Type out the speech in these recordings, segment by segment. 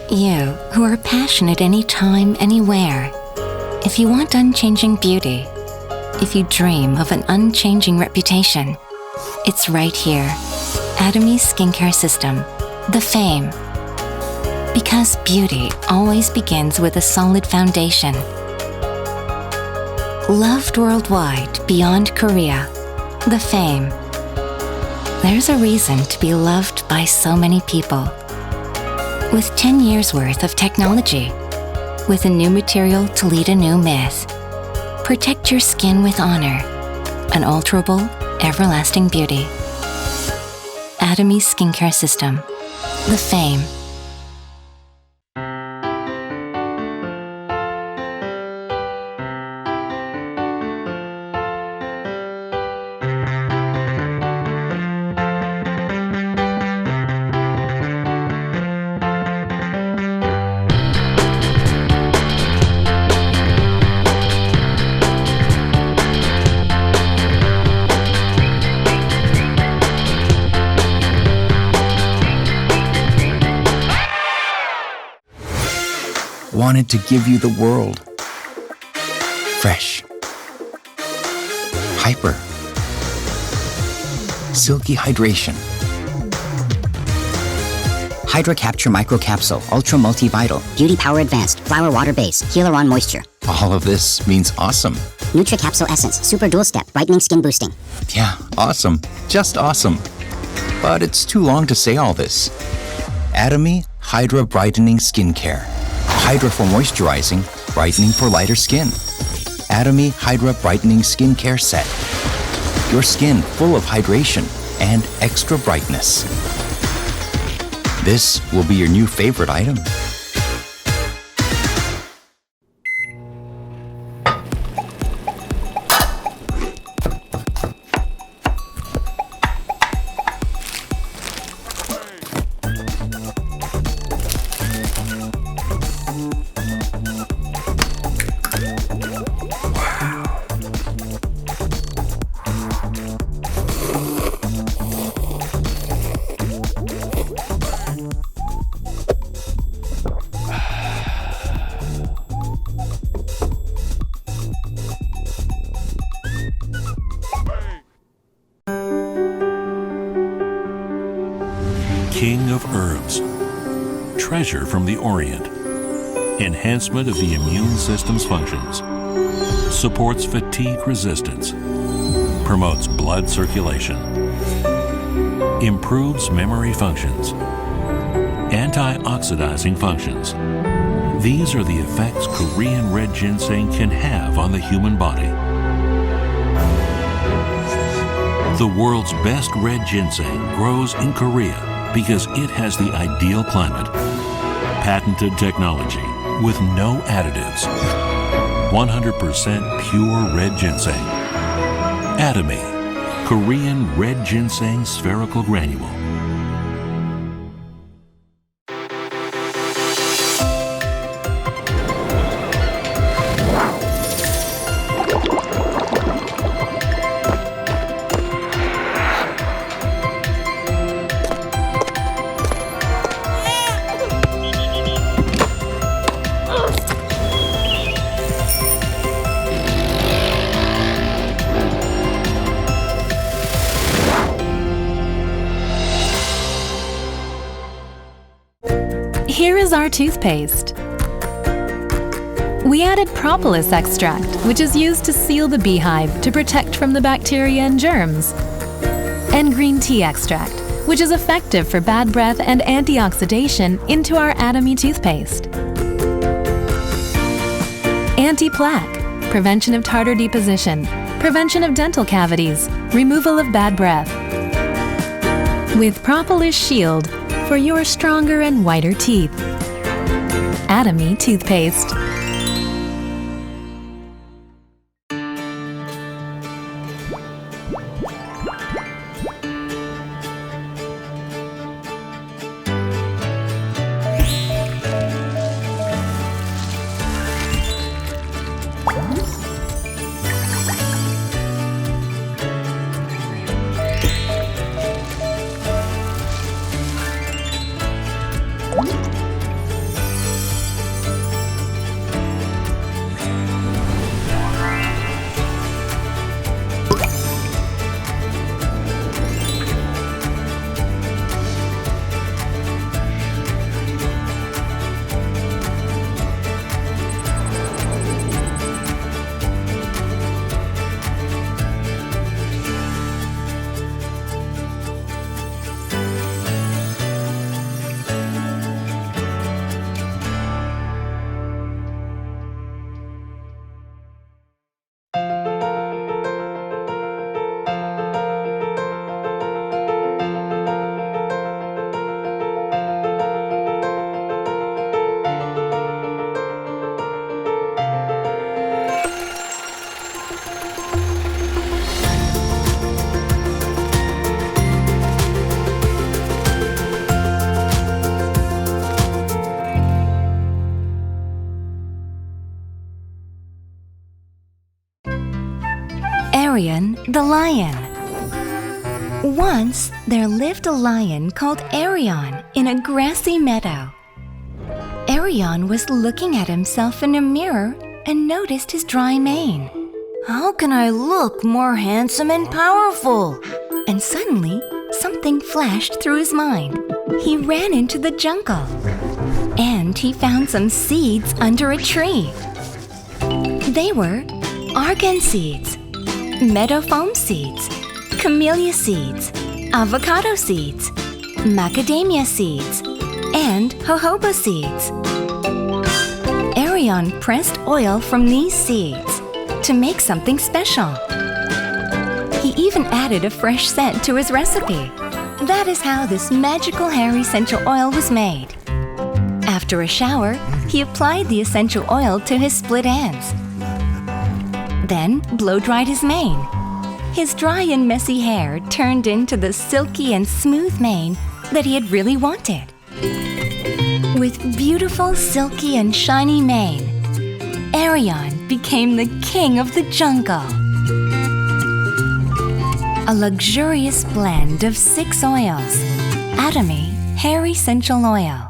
You, who are passionate anytime, anywhere. If you want unchanging beauty, if you dream of an unchanging reputation, it's right here. Atomy Skincare System, the Fame. Because beauty always begins with a solid foundation. Loved worldwide beyond Korea, the Fame. There's a reason to be loved by so many people. With 10 years worth of technology, with a new material to lead a new myth. Protect your skin with honor. Unalterable, everlasting beauty. Atomy Skincare System, the Fame. Wanted to give you the world. Fresh. Hyper. Silky hydration. Hydra Capture Micro Capsule, Ultra Multivital, Beauty Power Advanced, Flower Water Base, Airawn Moisture. All of this means awesome. Nutri Capsule Essence, Super Dual Step, Brightening Skin Boosting. Yeah, awesome. Just awesome. But it's too long to say all this. Atomy Hydra Brightening Skincare. Hydra for moisturizing, brightening for lighter skin. Atomy Hydra Brightening Skincare Set. Your skin full of hydration and extra brightness. This will be your new favorite item. King of herbs, treasure from the Orient, enhancement of the immune system's functions, supports fatigue resistance, promotes blood circulation, improves memory functions, antioxidizing functions. These are the effects Korean red ginseng can have on the human body. The world's best red ginseng grows in Korea because it has the ideal climate, patented technology with no additives, 100% pure red ginseng. Atomy, Korean red ginseng spherical granule. Here is our toothpaste. We added propolis extract, which is used to seal the beehive to protect from the bacteria and germs. And green tea extract, which is effective for bad breath and antioxidation into our Atomy toothpaste. Anti-plaque, prevention of tartar deposition, prevention of dental cavities, removal of bad breath. With Propolis Shield for your stronger and whiter teeth. Atomy toothpaste. Airawn the lion. Once there lived a lion called Airawn in a grassy meadow. Airawn was looking at himself in a mirror and noticed his dry mane. How can I look more handsome and powerful? And suddenly, something flashed through his mind. He ran into the jungle. And he found some seeds under a tree. They were argan seeds, meadow foam seeds, camellia seeds, avocado seeds, macadamia seeds, and jojoba seeds. Airawn pressed oil from these seeds to make something special. He even added a fresh scent to his recipe. That is how this magical hair essential oil was made. After a shower, he applied the essential oil to his split ends. Then blow-dried his mane. His dry and messy hair turned into the silky and smooth mane that he had really wanted. With beautiful, silky, and shiny mane, Airawn became the king of the jungle. A luxurious blend of 6 oils. Atomy Hair Essential Oil.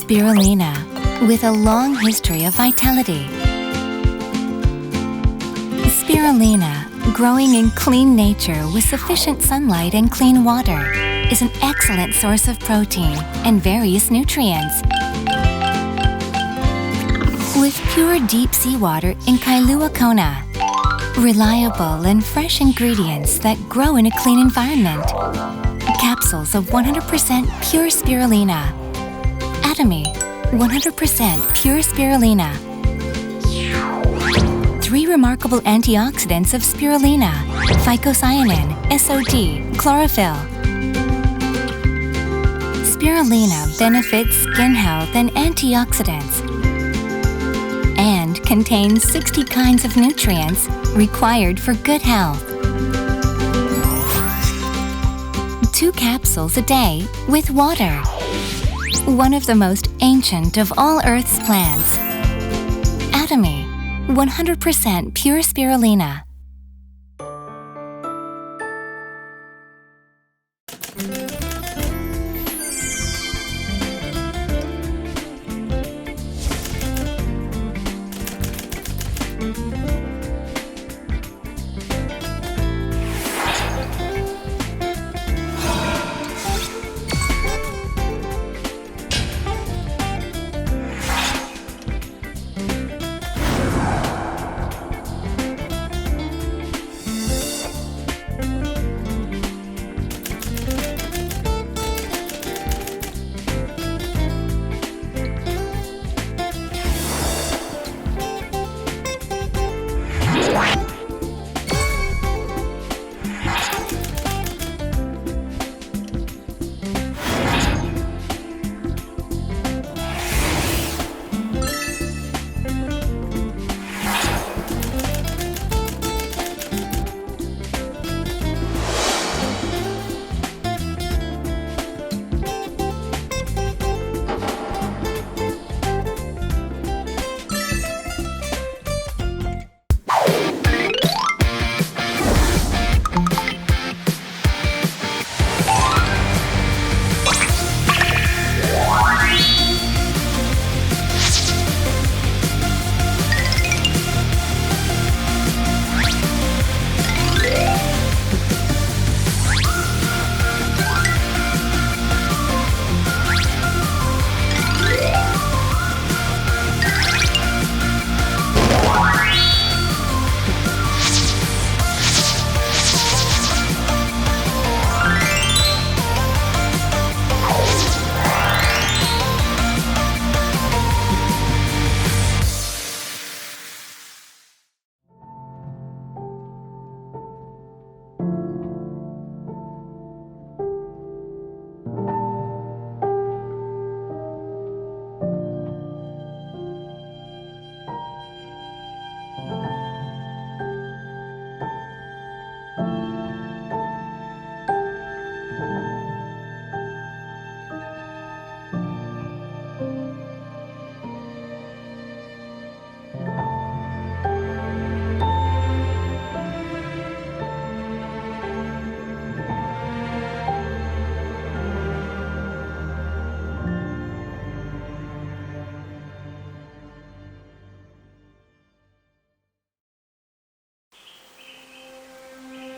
Spirulina, with a long history of vitality. Spirulina, growing in clean nature with sufficient sunlight and clean water, is an excellent source of protein and various nutrients. With pure deep seawater in Kailua Kona, reliable and fresh ingredients that grow in a clean environment, capsules of 100% pure spirulina. Atomy, 100% pure spirulina. 3 remarkable antioxidants of spirulina: phycocyanin, SOD, chlorophyll. Spirulina benefits skin health and antioxidants and contains 60 kinds of nutrients required for good health. 2 capsules a day with water. One of the most ancient of all Earth's plants. Atomy, 100% pure spirulina.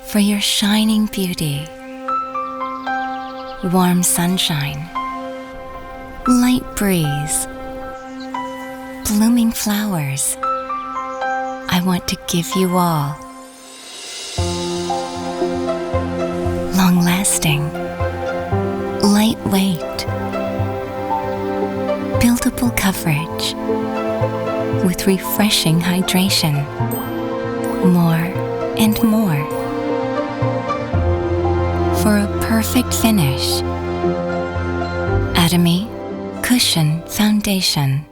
for your shining beauty. Warm sunshine, light breeze, blooming flowers. I want to give you all. Long-lasting, lightweight, buildable coverage with refreshing hydration. More and more. For a perfect finish. Atomy Cushion Foundation.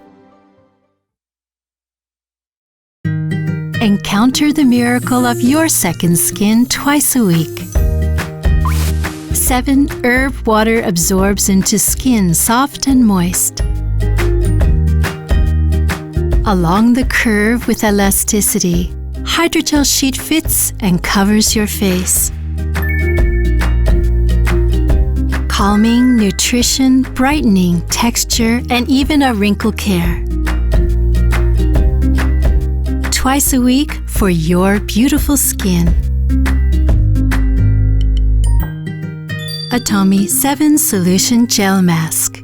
Encounter the miracle of your second skin twice a week. 7 herb water absorbs into skin soft and moist. Along the curve with elasticity, hydrogel sheet fits and covers your face. Calming, nutrition, brightening, texture, and even a wrinkle care. Twice a week for your beautiful skin. Atomy 7 Solution Gel Mask.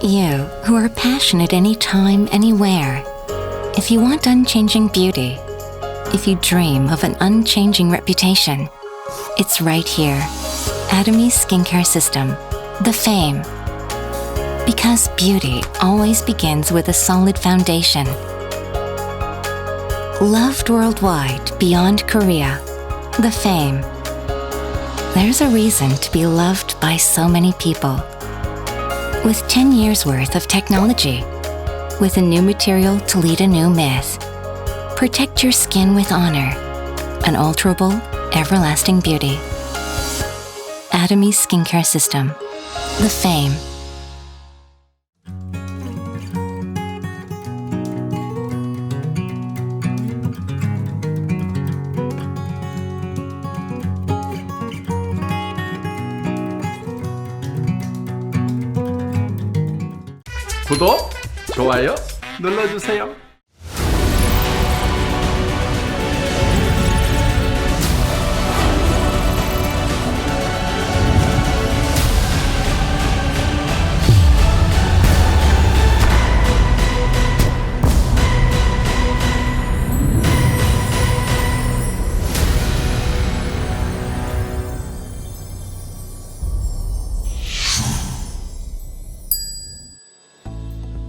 You, who are passionate anytime, anywhere. If you want unchanging beauty, if you dream of an unchanging reputation, it's right here. Atomy Skincare System, the Fame. Because beauty always begins with a solid foundation. Loved worldwide beyond Korea, the Fame. There's a reason to be loved by so many people. With 10 years worth of technology, with a new material to lead a new myth. Protect your skin with honor, unalterable, everlasting beauty. Atomy Skincare System, the Fame. 구독, 좋아요 눌러주세요.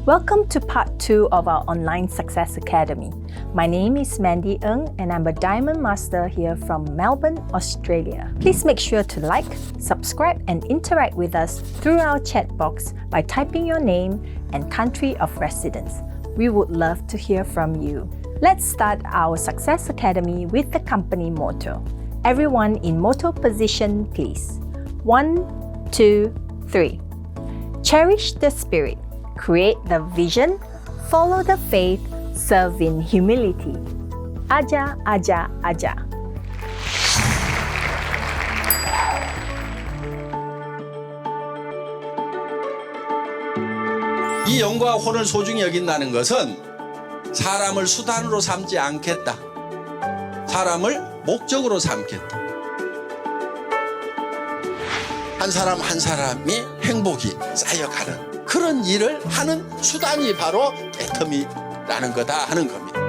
Welcome to part 2 of our Online Success Academy. My name is Mandy Ng and I'm a Diamond Master here from Melbourne, Australia. Please make sure to like, subscribe and interact with us through our chat box by typing your name and country of residence. We would love to hear from you. Let's start our Success Academy with the company motto. Everyone in motto position, please. 1, 2, 3. Cherish the spirit. Create the vision, follow the faith, serve in humility. Aja, aja, aja. 이 영과 혼을 소중히 여긴다는 것은 사람을 수단으로 삼지 않겠다. 사람을 목적으로 삼겠다. 한 사람 한 사람이 행복이 쌓여가는 그런 일을 하는 수단이 바로 애터미라는 거다 하는 겁니다.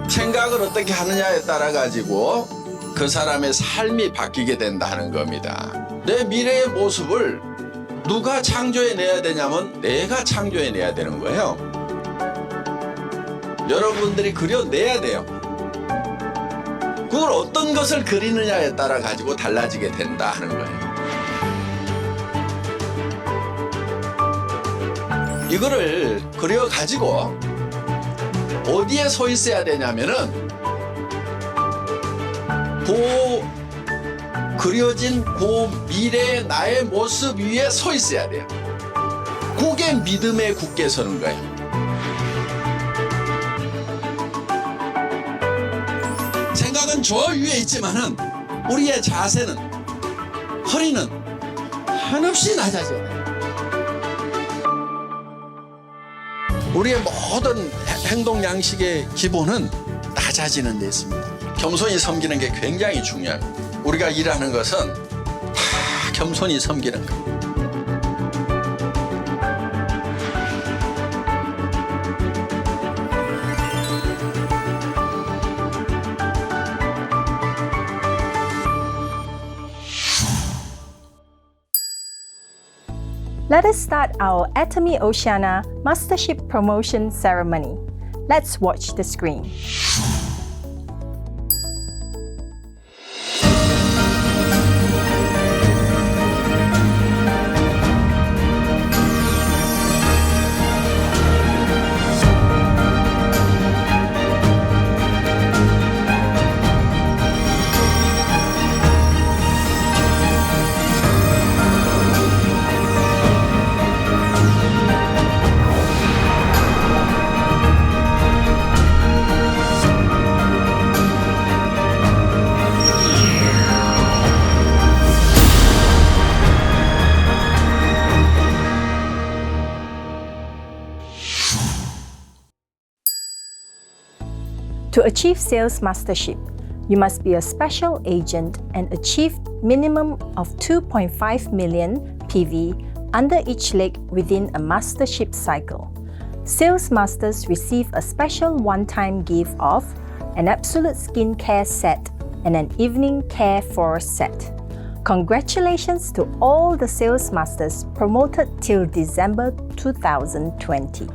생각을 어떻게 하느냐에 따라 가지고 그 사람의 삶이 바뀌게 된다 하는 겁니다. 내 미래의 모습을 누가 창조해내야 되냐면 내가 창조해내야 되는 거예요. 여러분들이 그려내야 돼요. 그걸 어떤 것을 그리느냐에 따라 가지고 달라지게 된다 하는 거예요. 이거를 그려가지고 어디에 서 있어야 되냐면은 그려진 미래의 나의 모습 위에 서 있어야 돼요. 그게 믿음에 굳게 서는 거예요. 생각은 저 위에 있지만은 우리의 자세는, 허리는 한없이 낮아져야 돼요. 우리의 모든 행동 양식의 기본은 낮아지는 데 있습니다. 겸손히 섬기는 게 굉장히 중요합니다. 우리가 일하는 것은 다 겸손히 섬기는 거예요. Let us start our Atomy Oceania Mastership Promotion Ceremony. Let's watch the screen. To achieve Sales Mastership, you must be a special agent and achieve minimum of 2.5 million PV under each leg within a Mastership cycle. Sales Masters receive a special one-time gift of an Absolute Skincare set and an Evening Care for set. Congratulations to all the Sales Masters promoted till December 2020.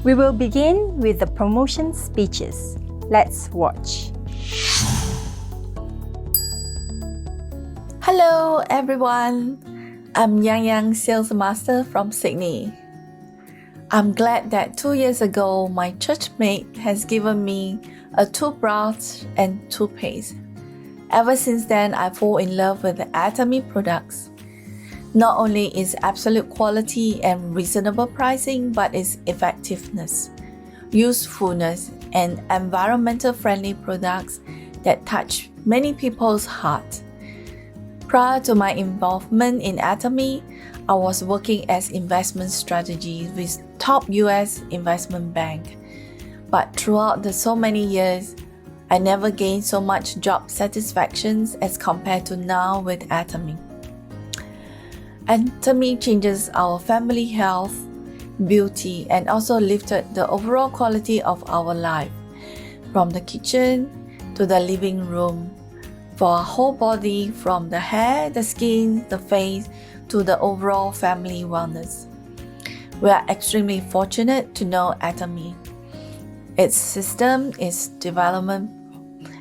We will begin with the promotion speeches. Let's watch. Hello everyone, I'm Yang, Sales Master from Sydney. I'm glad that 2 years ago my churchmate has given me a toothbrush and toothpaste. Ever since then, I fall in love with the Atomy products. Not only its absolute quality and reasonable pricing, but its effectiveness, usefulness, and environmental friendly products that touch many people's heart. Prior to my involvement in Atomy, I was working as investment strategist with top US investment bank. But throughout the so many years, I never gained so much job satisfaction as compared to now with Atomy. Atomy changes our family health, beauty, and also lifted the overall quality of our life, from the kitchen to the living room, for our whole body, from the hair, the skin, the face, to the overall family wellness. We are extremely fortunate to know Atomy. Its system, its development,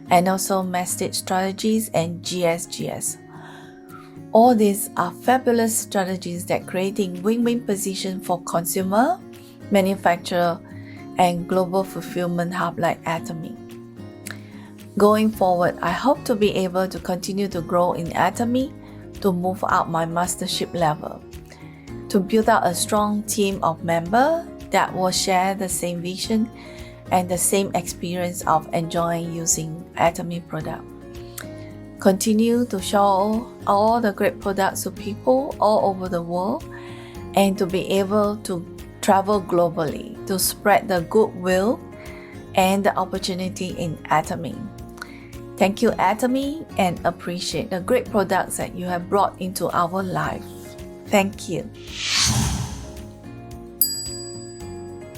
and also message strategies and GSGS. All these are fabulous strategies that creating win-win position for consumer, manufacturer, and global fulfillment hub like Atomy. Going forward, I hope to be able to continue to grow in Atomy, to move up my mastership level, to build out a strong team of members that will share the same vision and the same experience of enjoying using Atomy product. Continue to show all the great products to people all over the world, and to be able to travel globally to spread the goodwill and the opportunity in Atomy. Thank you, Atomy, and appreciate the great products that you have brought into our life. Thank you.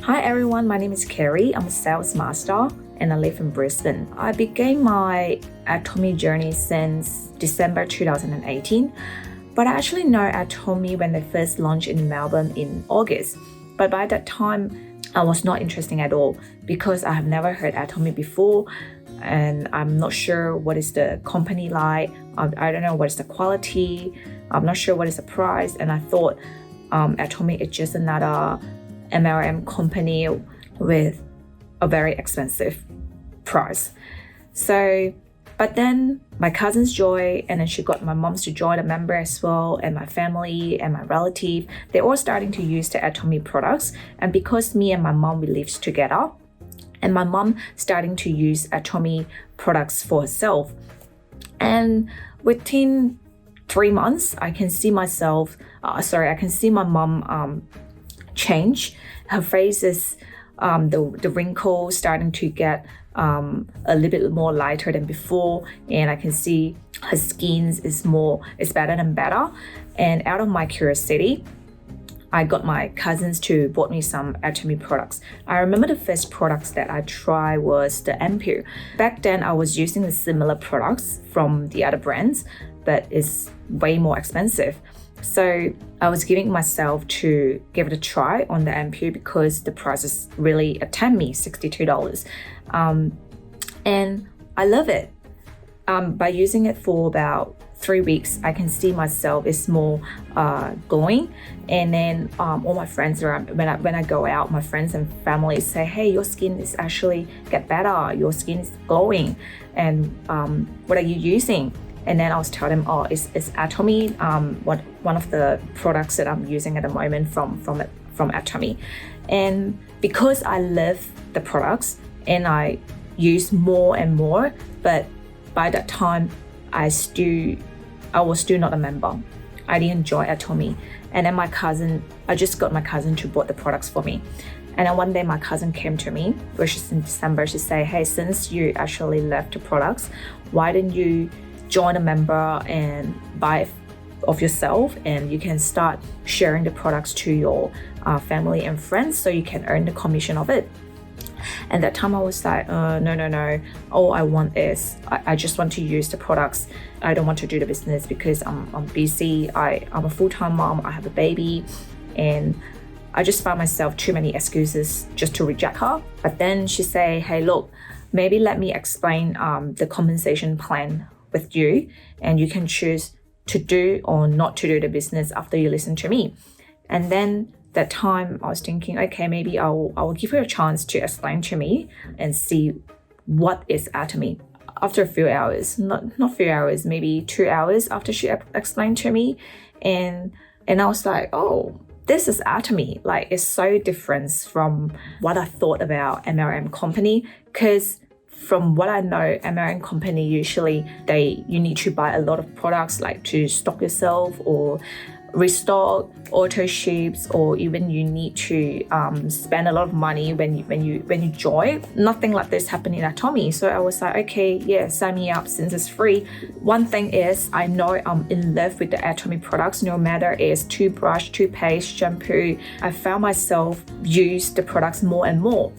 Hi everyone, my name is Carrie. I'm a sales master and I live in Brisbane. I began my Atomy journey since December 2018, but I actually know Atomy when they first launched in Melbourne in August. But by that time, I was not interested at all because I have never heard Atomy before and I'm not sure what is the company like. I don't know what is the quality. I'm not sure what is the price. And I thought Atomy is just another MLM company with a very expensive price. But then my cousins joined, and then she got my moms to join a member as well, and my family and my relative, they're all starting to use the Atomy products. And because me and my mom, we live together, and my mom starting to use Atomy products for herself. And within 3 months, I can see my mom change. Her face is the wrinkles starting to get a little bit more lighter than before, and I can see her skin is better and better. And out of my curiosity, I got my cousins to bought me some Atomy products. I remember the first products that I tried was the Ampere. Back then I was using the similar products from the other brands, but it's way more expensive. So I was giving myself to give it a try on the Ampere because the prices really attempt me $62. And I love it. By using it for about 3 weeks, I can see myself is more glowing. And then all my friends around, when I go out, my friends and family say, hey, your skin is actually get better. Your skin is glowing. And what are you using? And then I was telling them, it's Atomy, one of the products that I'm using at the moment from Atomy. And because I love the products and I use more and more, but by that time, I was still not a member. I didn't join Atomy. And then I just got my cousin to bought the products for me. And then one day my cousin came to me, which is in December, she said, hey, since you actually left the products, why didn't you join a member and buy it of yourself, and you can start sharing the products to your family and friends so you can earn the commission of it. And that time I was like, no. All I want is, I just want to use the products. I don't want to do the business because I'm busy. I'm a full-time mom, I have a baby, and I just found myself too many excuses just to reject her. But then she said, hey, look, maybe let me explain the compensation plan with you, and you can choose to do or not to do the business after you listen to me. And then that time I was thinking, okay, maybe I will give her a chance to explain to me and see what is Atomy. After a few hours, not few hours, maybe 2 hours after she explained to me, and I was like, oh, this is Atomy. Like, it's so different from what I thought about MLM company, because from what I know, American company usually you need to buy a lot of products, like to stock yourself or restock, auto ships, or even you need to spend a lot of money when you join. Nothing like this happened in Atomy. So I was like, okay, yeah, sign me up since it's free. One thing is, I know I'm in love with the Atomy products, no matter it's toothbrush, toothpaste, shampoo. I found myself use the products more and more,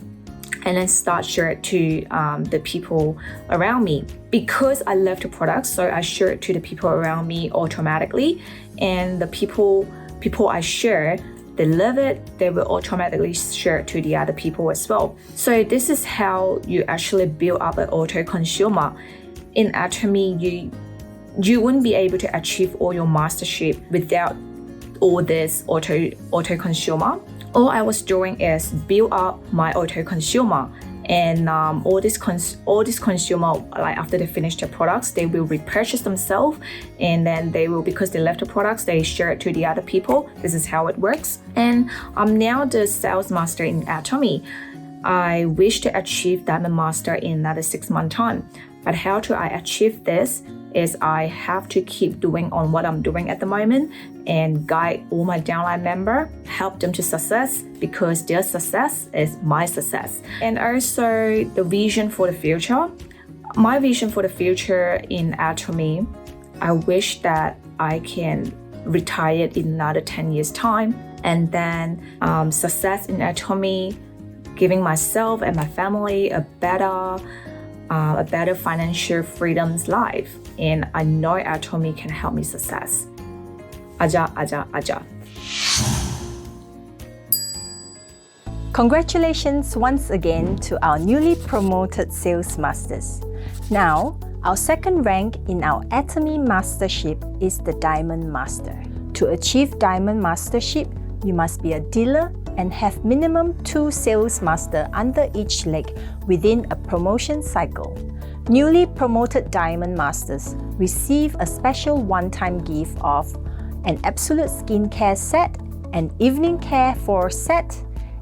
and then start share it to the people around me. Because I love the products, so I share it to the people around me automatically, and the people I share, they love it, they will automatically share it to the other people as well. So this is how you actually build up an auto consumer. In Atomy, you wouldn't be able to achieve all your mastership without all this auto consumer. All I was doing is build up my auto consumer, and all this consumer, like after they finish their products, they will repurchase themselves, and then they will, because they left the products, they share it to the other people. This is how it works. And I'm now the sales master in Atomy. I wish to achieve Diamond Master in another 6 months time. But how do I achieve this is I have to keep doing on what I'm doing at the moment and guide all my downline member, help them to success, because their success is my success. And also the vision for the future, My vision for the future in Atomy, I wish that I can retire in another 10 years' time, and then success in Atomy, giving myself and my family a better financial freedom's life. And I know Atomy can help me success. Aja, aja, aja. Congratulations once again to our newly promoted sales masters. Now, our second rank in our Atomy Mastership is the Diamond Master. To achieve Diamond Mastership, you must be a dealer and have minimum 2 sales master under each leg within a promotion cycle. Newly promoted Diamond Masters receive a special one-time gift of an Absolute Skincare set, an Evening Care 4 set,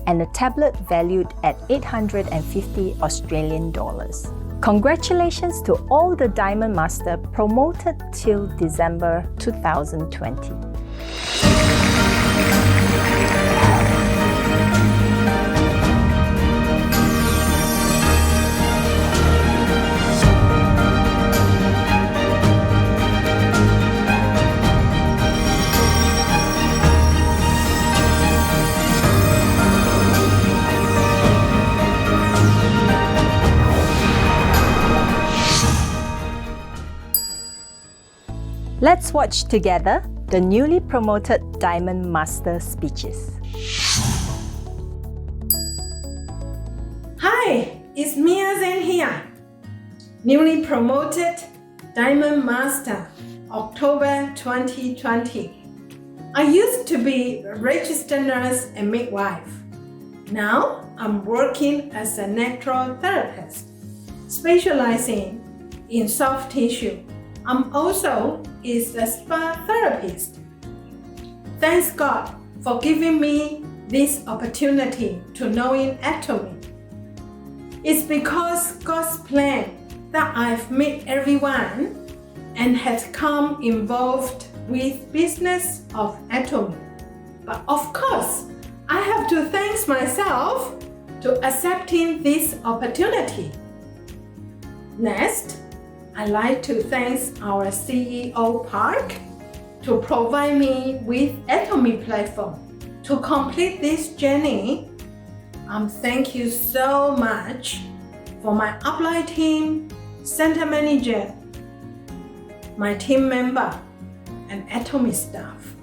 and a tablet valued at 850 Australian dollars. Congratulations to all the Diamond Master promoted till December 2020. Let's watch together the newly promoted Diamond Master speeches. Hi, it's Mia Zhang here. Newly promoted Diamond Master, October 2020. I used to be a registered nurse and midwife. Now I'm working as a natural therapist, specializing in soft tissue. I'm also a spa therapist. Thanks God for giving me this opportunity to knowing Atomy. It's because God's plan that I've met everyone and has come involved with business of Atomy. But of course, I have to thank myself to accepting this opportunity. Next, I'd like to thank our CEO Park to provide me with Atomy platform to complete this journey. Thank you so much for my upline team, center manager, my team member, and Atomy staff.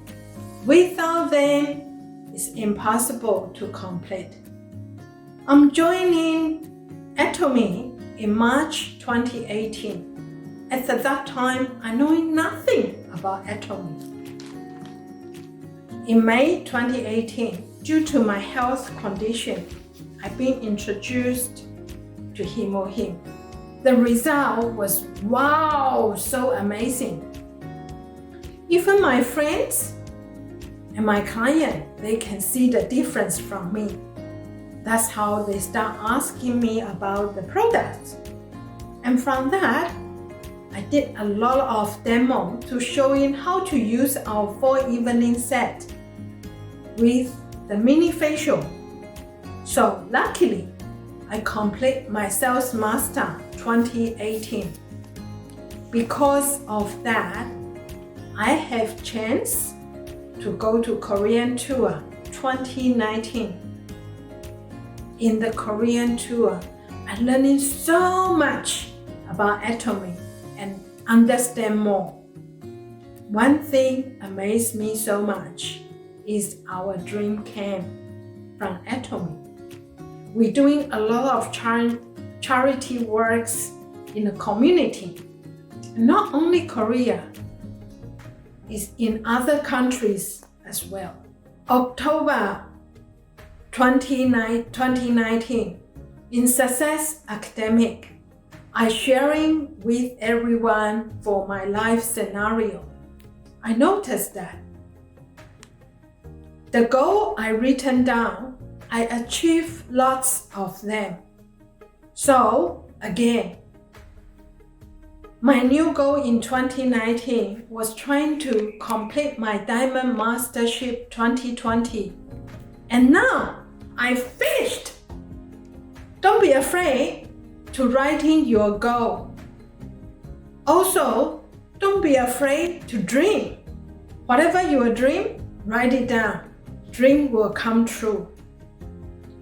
Without them, it's impossible to complete. I'm joining Atomy in March 2018. At that time, I knew nothing about Atomy. In May 2018, due to my health condition, I've been introduced to HemoHim. The result was wow, so amazing. Even my friends and my client, they can see the difference from me. That's how they start asking me about the products. And from that, I did a lot of demo to showing how to use our 4 evening set with the mini facial. So luckily, I complete my Sales Master 2018. Because of that, I have chance to go to Korean tour 2019. In the Korean tour, I'm learning so much about Atomy and understand more. One thing amazed me so much is our dream camp from Atomy. We're doing a lot of charity works in the community. Not only Korea, it's in other countries as well. October 2019, in Success Academic, I'm sharing with everyone for my life scenario. I noticed that the goal I written down, I achieved lots of them. So again, my new goal in 2019 was trying to complete my Diamond Mastership 2020. And now I finished. Don't be afraid to write in your goal Also, don't be afraid to dream. Whatever you dream, write it down. Dream will come true.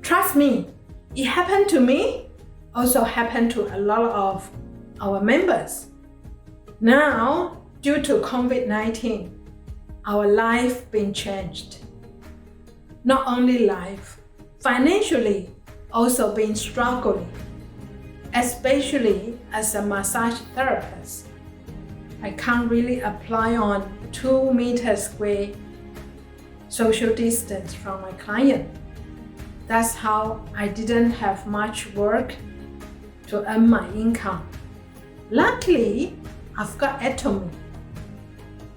Trust me, it happened to me, also happened to a lot of our members. Now, due to COVID-19, our life been changed. Not only life, financially also been struggling, especially as a massage therapist. I can't really apply on 2 meters square social distance from my client. That's how I didn't have much work to earn my income. Luckily, I've got Atomy.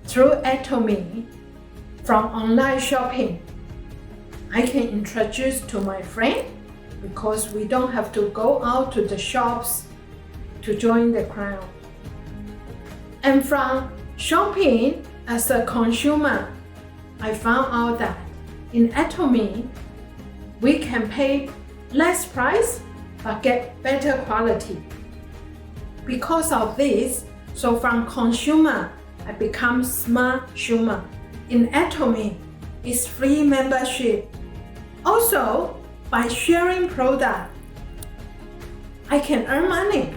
Through Atomy, from online shopping, I can introduce to my friend because we don't have to go out to the shops to join the crowd. And from shopping as a consumer, I found out that in Atomy, we can pay less price but get better quality. Because of this, so from consumer, I become smart consumer. In Atomy, it's free membership. Also, by sharing product, I can earn money.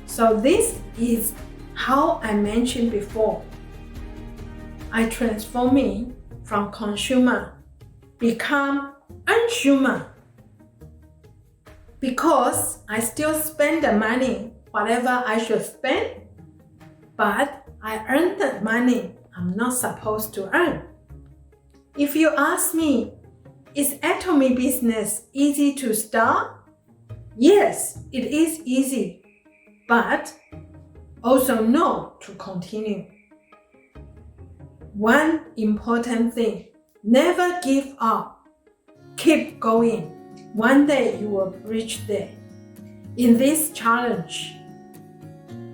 So this is how I mentioned before. I transforming from consumer, become consumer. Because I still spend the money, whatever I should spend, but I earn the money I'm not supposed to earn. If you ask me, is Atomy business easy to start? Yes, it is easy, but also no to continue. One important thing, never give up. Keep going. One day you will reach there. In this challenge,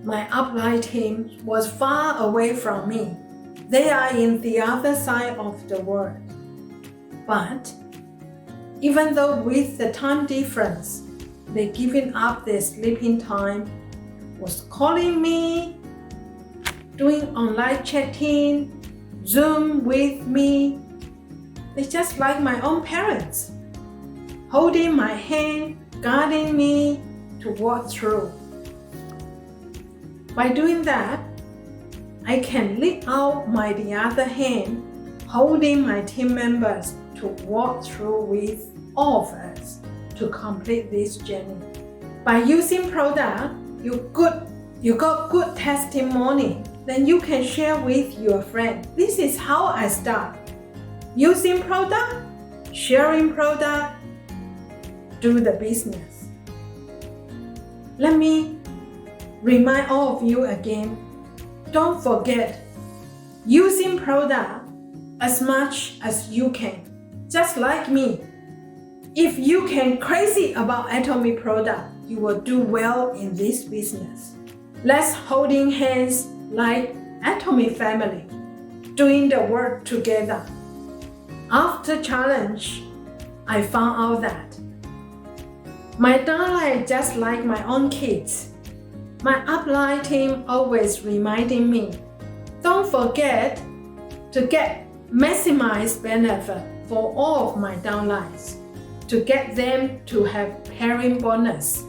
my upline team was far away from me. They are in the other side of the world. But even though with the time difference, they giving up their sleeping time, was calling me, doing online chatting, Zoom with me. They just like my own parents, holding my hand, guiding me to walk through. By doing that, I can lift out the other hand, holding my team members to walk through with all of us to complete this journey. By using product, you got good testimony, then you can share with your friend. This is how I start. Using product, sharing product, do the business. Let me remind all of you again, don't forget, using product as much as you can. Just like me, if you can crazy about Atomy product, you will do well in this business. Let's holding hands like Atomy family, doing the work together. After challenge, I found out that my downline just like my own kids. My upline team always reminding me, don't forget to get maximized benefit for all of my downlines, to get them to have pairing bonus.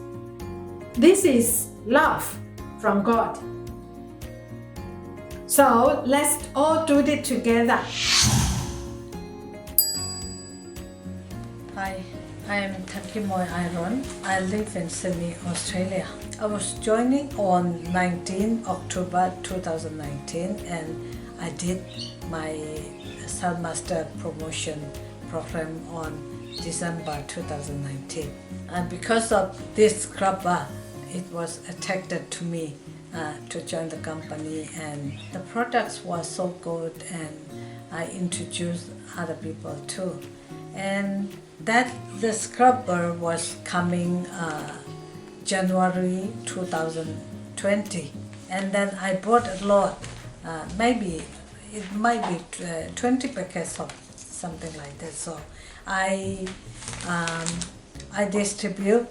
This is love from God. So let's all do it together. Hi, I am Airawn. I live in Sydney, Australia. I was joining on 19 October 2019 and I did my Master Promotion program on December 2019. And because of this scrubber, it was attracted to me to join the company, and the products were so good and I introduced other people too. And that the scrubber was coming January 2020, and then I bought a lot, maybe it might be 20 packets of something like that. So I distribute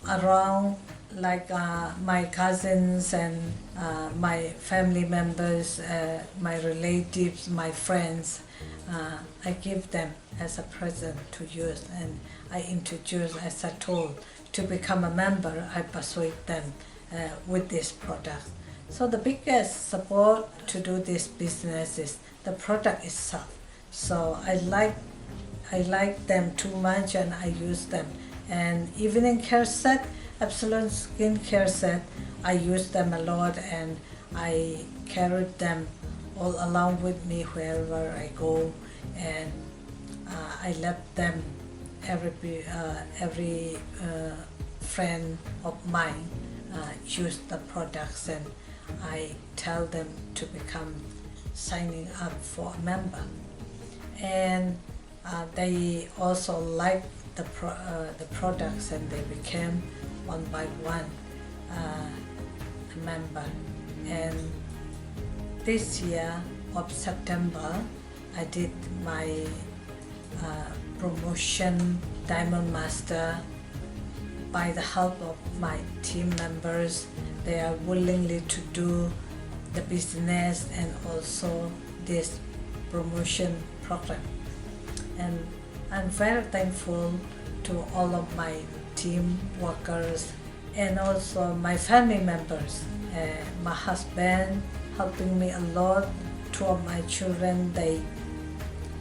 around like my cousins and my family members, my relatives, my friends, I give them as a present to use, and I introduce as a tool to become a member. I persuade them with this product. So the biggest support to do this business is the product itself. So I like them too much, and I use them. And evening care set, Absolute Skin Care set, I use them a lot, and I carried them all along with me wherever I go, and I let them, every friend of mine use the products, and I tell them to become signing up for a member. And they also like the products, and they became one by one a member. And this year of September, I did my promotion Diamond Master by the help of my team members. They are willingly to do the business and also this promotion program. And I'm very thankful to all of my team workers and also my family members. My husband helping me a lot. Two of my children, they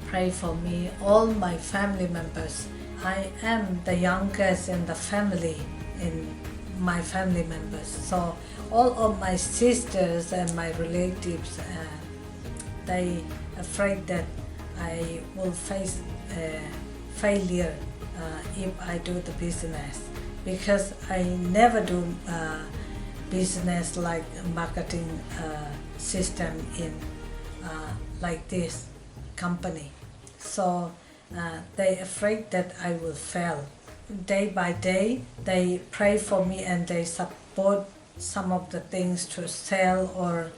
pray for me. All my family members. I am the youngest in the family, in my family members. So all of my sisters and my relatives, they afraid that I will face failure if I do the business, because I never do business like marketing system in like this company. So they afraid that I will fail. Day by day, they pray for me and they support some of the things to sell or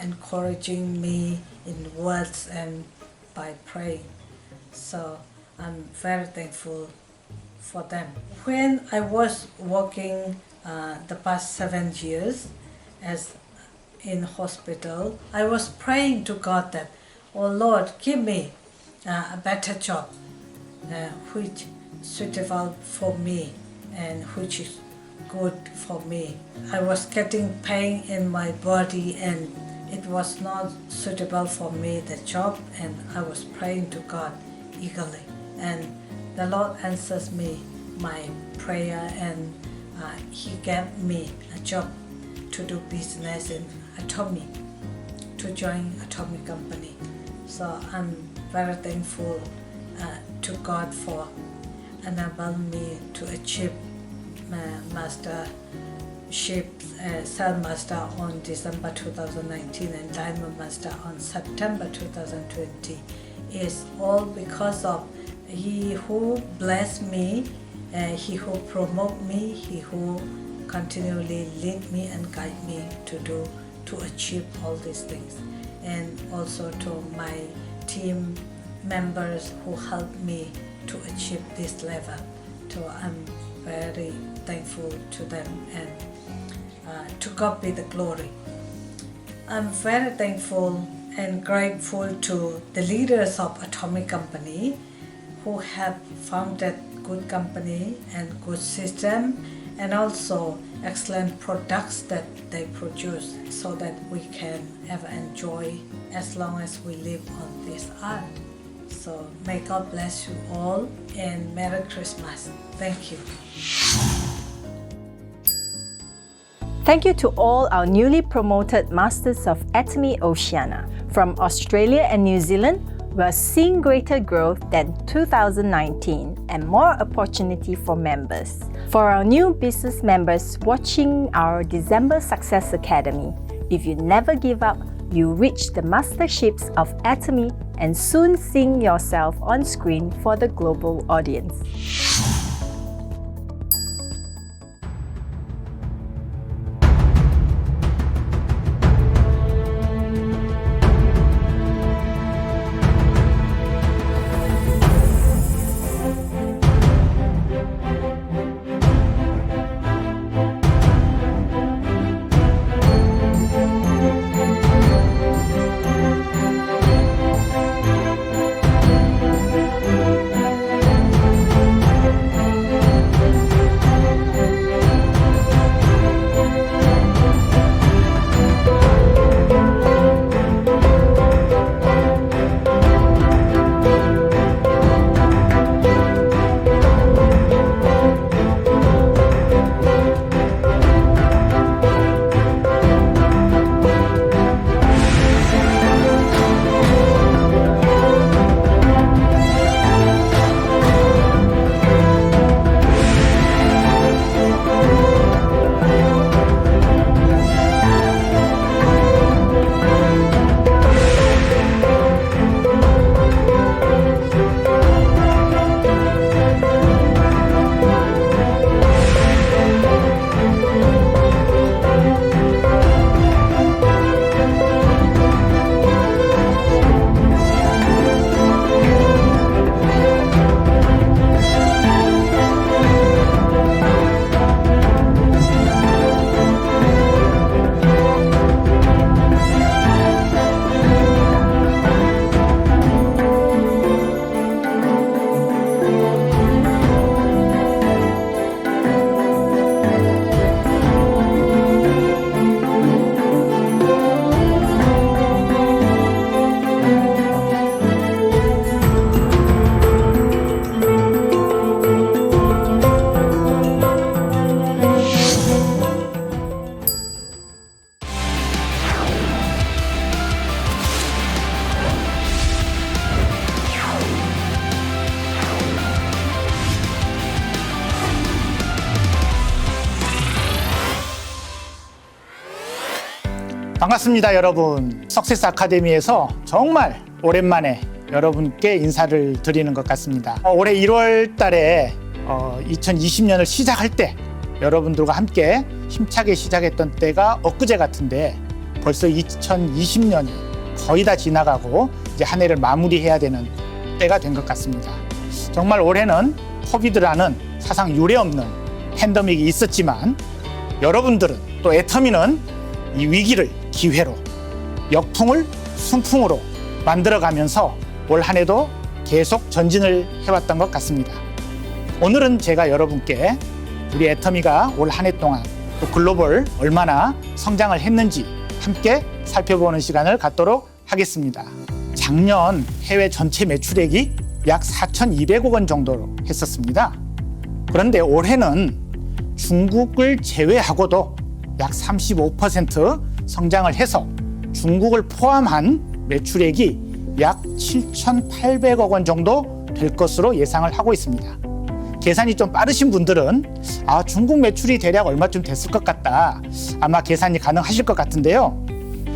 encouraging me in words and by praying. So I'm very thankful for them. When I was working the past 7 years as in hospital, I was praying to God that, oh Lord, give me a better job, which suitable for me and which is good for me. I was getting pain in my body and it was not suitable for me, the job, and I was praying to God eagerly. And the Lord answers me my prayer, and He gave me a job to do business in Atomy, to join Atomy company. So I'm very thankful to God for enabling me to achieve Mastership Cell Master on December 2019 and Diamond Master on September 2020. Is all because of He who blessed me, He who promote me, He who continually lead me and guide me to achieve all these things. And also to my team members who helped me to achieve this level. So I'm very thankful to them, and to God be the glory. I'm very thankful and grateful to the leaders of Atomy company who have founded good company and good system, and also excellent products that they produce so that we can ever enjoy as long as we live on this earth. So may God bless you all and Merry Christmas. Thank you. Thank you to all our newly promoted Masters of Atomy Oceania. From Australia and New Zealand, we're seeing greater growth than 2019 and more opportunity for members. For our new business members watching our December Success Academy, if you never give up, you reach the Masterships of Atomy and soon sing yourself on screen for the global audience. 반갑습니다, 여러분. 석세스 아카데미에서 정말 오랜만에 여러분께 인사를 드리는 것 같습니다. 올해 1월 달에 2020년을 시작할 때 여러분들과 함께 힘차게 시작했던 때가 엊그제 같은데 벌써 2020년이 거의 다 지나가고 이제 한 해를 마무리해야 되는 때가 된 것 같습니다. 정말 올해는 코비드라는 사상 유례없는 팬데믹이 있었지만 여러분들은 또 애터미는 이 위기를 기회로, 역풍을 순풍으로 만들어가면서 올 한 해도 계속 전진을 해왔던 것 같습니다. 오늘은 제가 여러분께 우리 애터미가 올 한 해 동안 또 글로벌 얼마나 성장을 했는지 함께 살펴보는 시간을 갖도록 하겠습니다. 작년 해외 전체 매출액이 약 4,200억 원 정도로 했었습니다. 그런데 올해는 중국을 제외하고도 약 35% 성장을 해서 중국을 포함한 매출액이 약 7,800억 원 정도 될 것으로 예상을 하고 있습니다. 계산이 좀 빠르신 분들은 중국 매출이 대략 얼마쯤 됐을 것 같다, 아마 계산이 가능하실 것 같은데요.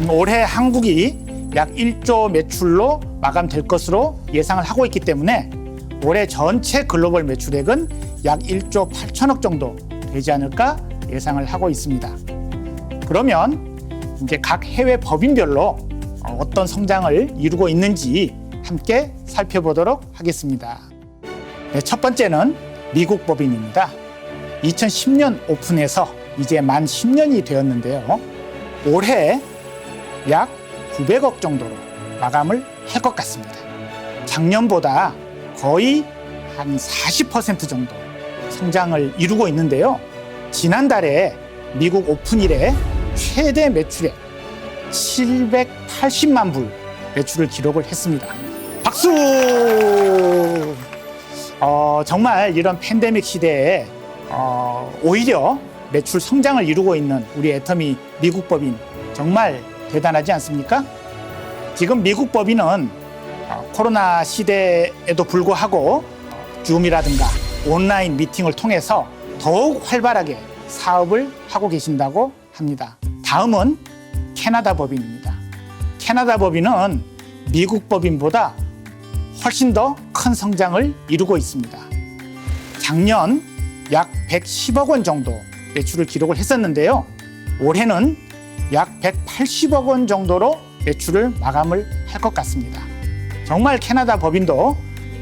올해 한국이 약 1조 매출로 마감될 것으로 예상을 하고 있기 때문에 올해 전체 글로벌 매출액은 약 1조 8천억 정도 되지 않을까 예상을 하고 있습니다. 그러면 이제 각 해외 법인별로 어떤 성장을 이루고 있는지 함께 살펴보도록 하겠습니다. 네, 첫 번째는 미국 법인입니다. 2010년 오픈해서 이제 만 10년이 되었는데요. 올해 약 900억 정도로 마감을 할 것 같습니다. 작년보다 거의 한 40% 정도 성장을 이루고 있는데요. 지난달에 미국 오픈 이래 최대 매출액 780만 불 매출을 기록을 했습니다. 박수! 정말 이런 팬데믹 시대에 오히려 매출 성장을 이루고 있는 우리 애터미 미국 법인 정말 대단하지 않습니까? 지금 미국 법인은 코로나 시대에도 불구하고 줌이라든가 온라인 미팅을 통해서 더욱 활발하게 사업을 하고 계신다고 합니다. 다음은 캐나다 법인입니다. 캐나다 법인은 미국 법인보다 훨씬 더 큰 성장을 이루고 있습니다. 작년 약 110억 원 정도 매출을 기록을 했었는데요. 올해는 약 180억 원 정도로 매출을 마감을 할 것 같습니다. 정말 캐나다 법인도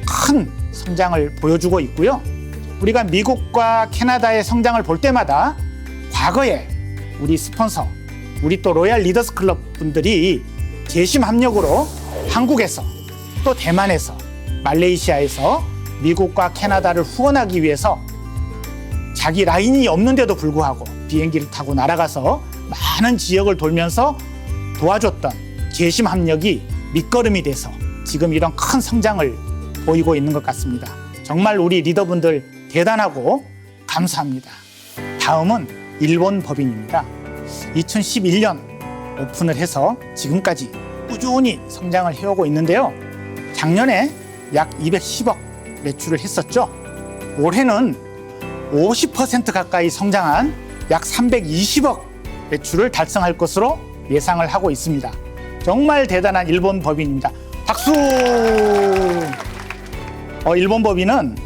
큰 성장을 보여주고 있고요. 우리가 미국과 캐나다의 성장을 볼 때마다 과거에 우리 스폰서, 우리 또 로얄 리더스 클럽 분들이 재심 합력으로 한국에서 또 대만에서 말레이시아에서 미국과 캐나다를 후원하기 위해서 자기 라인이 없는데도 불구하고 비행기를 타고 날아가서 많은 지역을 돌면서 도와줬던 재심 합력이 밑거름이 돼서 지금 이런 큰 성장을 보이고 있는 것 같습니다. 정말 우리 리더분들 대단하고 감사합니다. 다음은 일본 법인입니다. 2011년 오픈을 해서 지금까지 꾸준히 성장을 해오고 있는데요. 작년에 약 210억 매출을 했었죠. 올해는 50% 가까이 성장한 약 320억 매출을 달성할 것으로 예상을 하고 있습니다. 정말 대단한 일본 법인입니다. 박수! 일본 법인은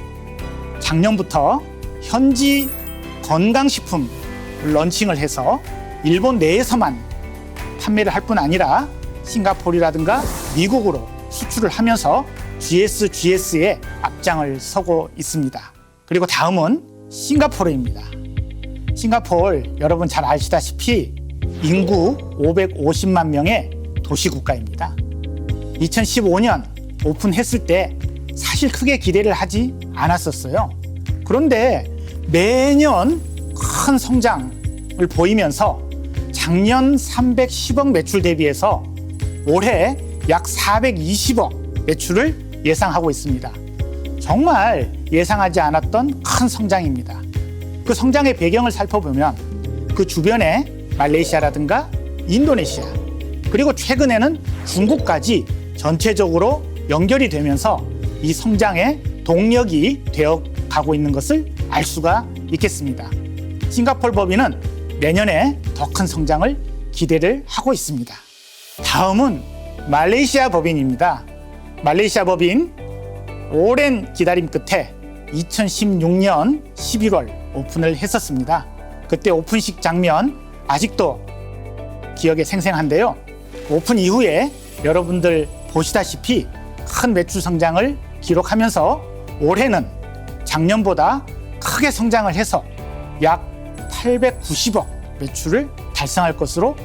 작년부터 현지 건강식품 런칭을 해서 일본 내에서만 판매를 할 뿐 아니라 싱가포르라든가 미국으로 수출을 하면서 GS에 앞장을 서고 있습니다. 그리고 다음은 싱가포르입니다. 싱가포르 여러분 잘 아시다시피 인구 550만 명의 도시국가입니다. 2015년 오픈했을 때 사실 크게 기대를 하지 않았었어요. 그런데 매년 큰 성장을 보이면서 작년 310억 매출 대비해서 올해 약 420억 매출을 예상하고 있습니다. 정말 예상하지 않았던 큰 성장입니다. 그 성장의 배경을 살펴보면 그 주변에 말레이시아라든가 인도네시아, 그리고 최근에는 중국까지 전체적으로 연결이 되면서 이 성장의 동력이 되어 가고 있는 것을 알 수가 있겠습니다. 싱가포르 법인은 내년에 더 큰 성장을 기대를 하고 있습니다. 다음은 말레이시아 법인입니다. 말레이시아 법인 오랜 기다림 끝에 2016년 11월 오픈을 했었습니다. 그때 오픈식 장면 아직도 기억에 생생한데요. 오픈 이후에 여러분들 보시다시피 큰 매출 성장을 기록하면서 올해는 작년보다 크게 성장을 해서 약 890억 매출을 달성할 것으로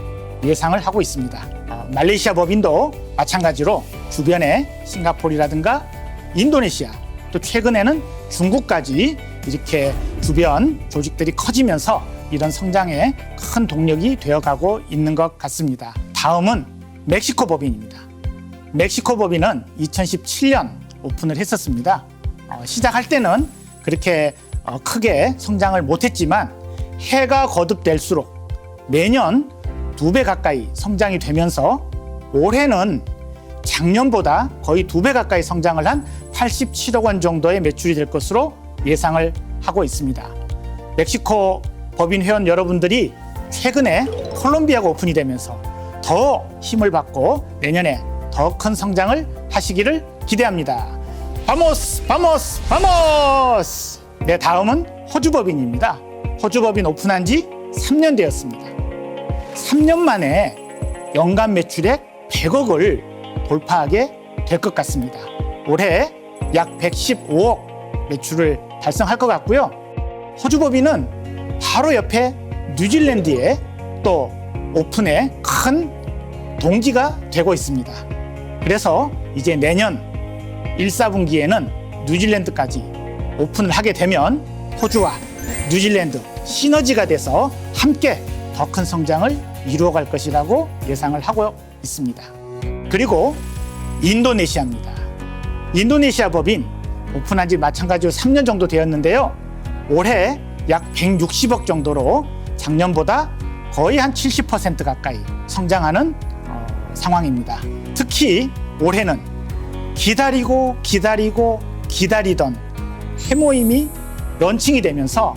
예상을 하고 있습니다. 말레이시아 법인도 마찬가지로 주변에 싱가포르라든가 인도네시아, 또 최근에는 중국까지 이렇게 주변 조직들이 커지면서 이런 성장에 큰 동력이 되어가고 있는 것 같습니다. 다음은 멕시코 법인입니다. 멕시코 법인은 2017년 오픈을 했었습니다. 시작할 때는 그렇게 크게 성장을 못했지만 해가 거듭될수록 매년 2배 가까이 성장이 되면서 올해는 작년보다 거의 2배 가까이 성장을 한 87억 원 정도의 매출이 될 것으로 예상을 하고 있습니다. 멕시코 법인 회원 여러분들이 최근에 콜롬비아가 오픈이 되면서 더 힘을 받고 내년에 더 큰 성장을 하시기를 기대합니다. 바모스 바모스 바모스! 네, 다음은 호주 법인입니다. 호주 법인 오픈한 지 3년 되었습니다. 3년 만에 연간 매출액 100억을 돌파하게 될 것 같습니다. 올해 약 115억 매출을 달성할 것 같고요. 호주 법인은 바로 옆에 뉴질랜드에 또 오픈에 큰 동기가 되고 있습니다. 그래서 이제 내년 1, 4분기에는 뉴질랜드까지 오픈을 하게 되면 호주와 뉴질랜드 시너지가 돼서 함께 더 큰 성장을 이루어갈 것이라고 예상을 하고 있습니다. 그리고 인도네시아입니다. 인도네시아 법인 오픈한 지 마찬가지로 3년 정도 되었는데요. 올해 약 160억 정도로 작년보다 거의 한 70% 가까이 성장하는 상황입니다. 특히 올해는 기다리던 해모임이 런칭이 되면서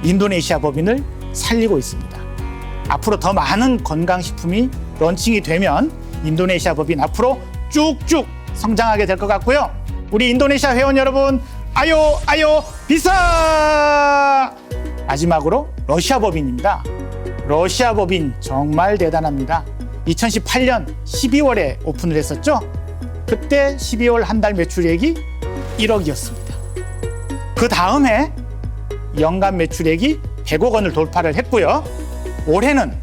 인도네시아 법인을 살리고 있습니다. 앞으로 더 많은 건강식품이 런칭이 되면 인도네시아 법인 앞으로 쭉쭉 성장하게 될 것 같고요. 우리 인도네시아 회원 여러분, 아요 비사! 마지막으로 러시아 법인입니다. 러시아 법인 정말 대단합니다. 2018년 12월에 오픈을 했었죠. 그때 12월 한 달 매출액이 1억이었습니다. 그 다음 해 연간 매출액이 100억 원을 돌파를 했고요. 올해는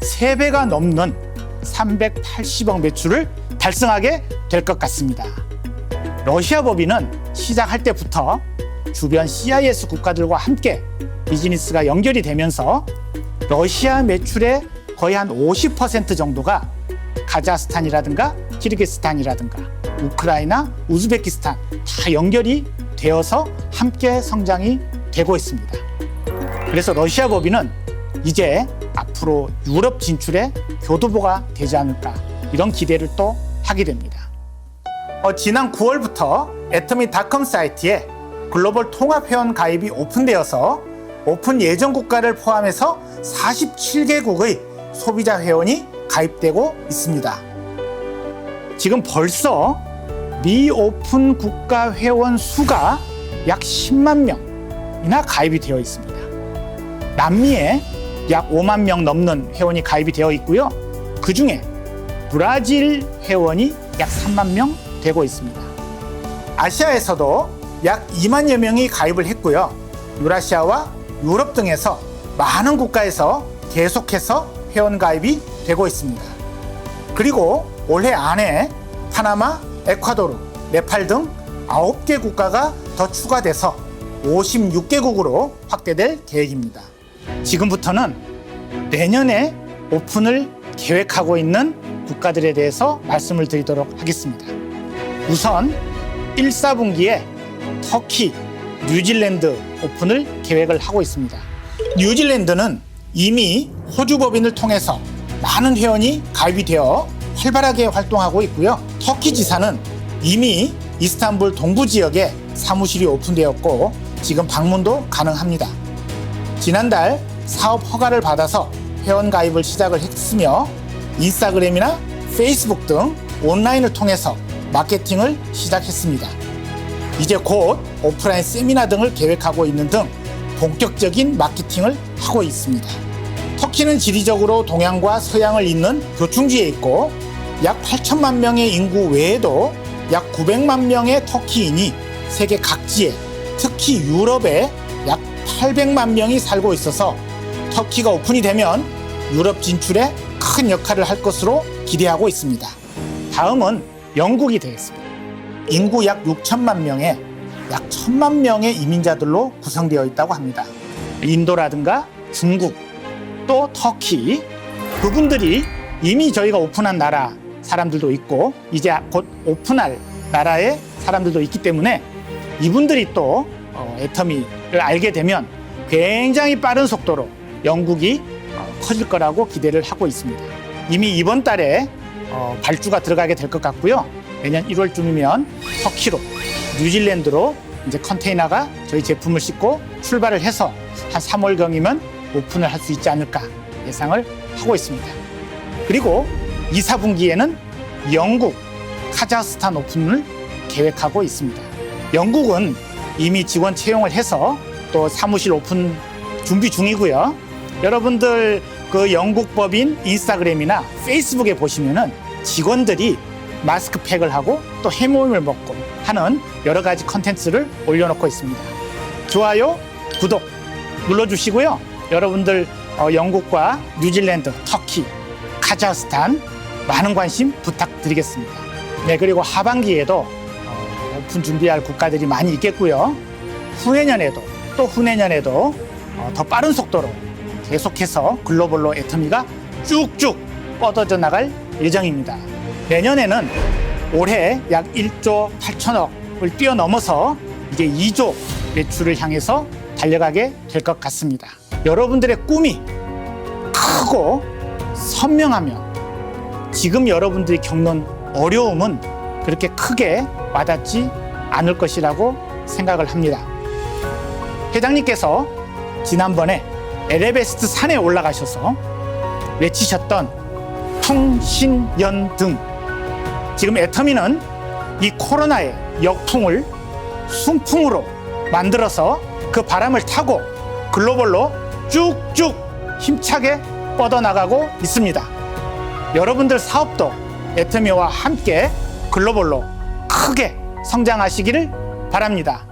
3배가 넘는 380억 매출을 달성하게 될 것 같습니다. 러시아 법인은 시작할 때부터 주변 CIS 국가들과 함께 비즈니스가 연결이 되면서 러시아 매출의 거의 한 50% 정도가 카자흐스탄이라든가 키르기스탄이라든가 우크라이나, 우즈베키스탄 다 연결이 되어서 함께 성장이 되고 있습니다. 그래서 러시아 법인은 이제 앞으로 유럽 진출의 교두보가 되지 않을까 이런 기대를 또 하게 됩니다. 지난 9월부터 애터미.com 사이트에 글로벌 통합 회원 가입이 오픈되어서 오픈 예정 국가를 포함해서 47개국의 소비자 회원이 가입되고 있습니다. 지금 벌써 미오픈 국가 회원 수가 약 10만 명이나 가입이 되어 있습니다. 남미에 약 5만 명 넘는 회원이 가입이 되어 있고요. 그 중에 브라질 회원이 약 3만 명 되고 있습니다. 아시아에서도 약 2만여 명이 가입을 했고요. 유라시아와 유럽 등에서 많은 국가에서 계속해서 회원 가입이 되고 있습니다. 그리고 올해 안에 파나마, 에콰도르, 네팔 등 9개 국가가 더 추가돼서 56개국으로 확대될 계획입니다. 지금부터는 내년에 오픈을 계획하고 있는 국가들에 대해서 말씀을 드리도록 하겠습니다. 우선 1, 4분기에 터키, 뉴질랜드 오픈을 계획을 하고 있습니다. 뉴질랜드는 이미 호주 법인을 통해서 많은 회원이 가입이 되어 활발하게 활동하고 있고요. 터키 지사는 이미 이스탄불 동부 지역에 사무실이 오픈되었고 지금 방문도 가능합니다. 지난달 사업 허가를 받아서 회원가입을 시작을 했으며 인스타그램이나 페이스북 등 온라인을 통해서 마케팅을 시작했습니다. 이제 곧 오프라인 세미나 등을 계획하고 있는 등 본격적인 마케팅을 하고 있습니다. 터키는 지리적으로 동양과 서양을 잇는 교충지에 있고 약 8천만 명의 인구 외에도 약 900만 명의 터키인이 세계 각지에, 특히 유럽에 약 800만 명이 살고 있어서 터키가 오픈이 되면 유럽 진출에 큰 역할을 할 것으로 기대하고 있습니다. 다음은 영국이 되겠습니다. 인구 약 6천만 명에 약 1,000만 명의 이민자들로 구성되어 있다고 합니다. 인도라든가 중국, 또 터키, 그분들이 이미 저희가 오픈한 나라 사람들도 있고 이제 곧 오픈할 나라의 사람들도 있기 때문에 이분들이 또 애터미를 알게 되면 굉장히 빠른 속도로 영국이 커질 거라고 기대를 하고 있습니다. 이미 이번 달에 발주가 들어가게 될 것 같고요. 내년 1월쯤이면 터키로, 뉴질랜드로 이제 컨테이너가 저희 제품을 싣고 출발을 해서 한 3월경이면 오픈을 할 수 있지 않을까 예상을 하고 있습니다. 그리고 2, 4분기에는 영국, 카자흐스탄 오픈을 계획하고 있습니다. 영국은 이미 직원 채용을 해서 또 사무실 오픈 준비 중이고요. 여러분들 그 영국 법인 인스타그램이나 페이스북에 보시면은 직원들이 마스크팩을 하고 또 해모임을 먹고 하는 여러 가지 컨텐츠를 올려놓고 있습니다. 좋아요, 구독 눌러주시고요. 여러분들 영국과 뉴질랜드, 터키, 카자흐스탄 많은 관심 부탁드리겠습니다. 네, 그리고 하반기에도 오픈 준비할 국가들이 많이 있겠고요. 후내년에도 또 후내년에도 더 빠른 속도로 계속해서 글로벌로 애터미가 쭉쭉 뻗어져 나갈 예정입니다. 내년에는 올해 약 1조 8천억을 뛰어넘어서 이제 2조 매출을 향해서 달려가게 될 것 같습니다. 여러분들의 꿈이 크고 선명하면 지금 여러분들이 겪는 어려움은 그렇게 크게 와닿지 않을 것이라고 생각을 합니다. 회장님께서 지난번에 에베레스트 산에 올라가셔서 외치셨던 통신연 등, 지금 애터미는 이 코로나의 역풍을 순풍으로 만들어서 그 바람을 타고 글로벌로 쭉쭉 힘차게 뻗어나가고 있습니다. 여러분들 사업도 애터미와 함께 글로벌로 크게 성장하시기를 바랍니다.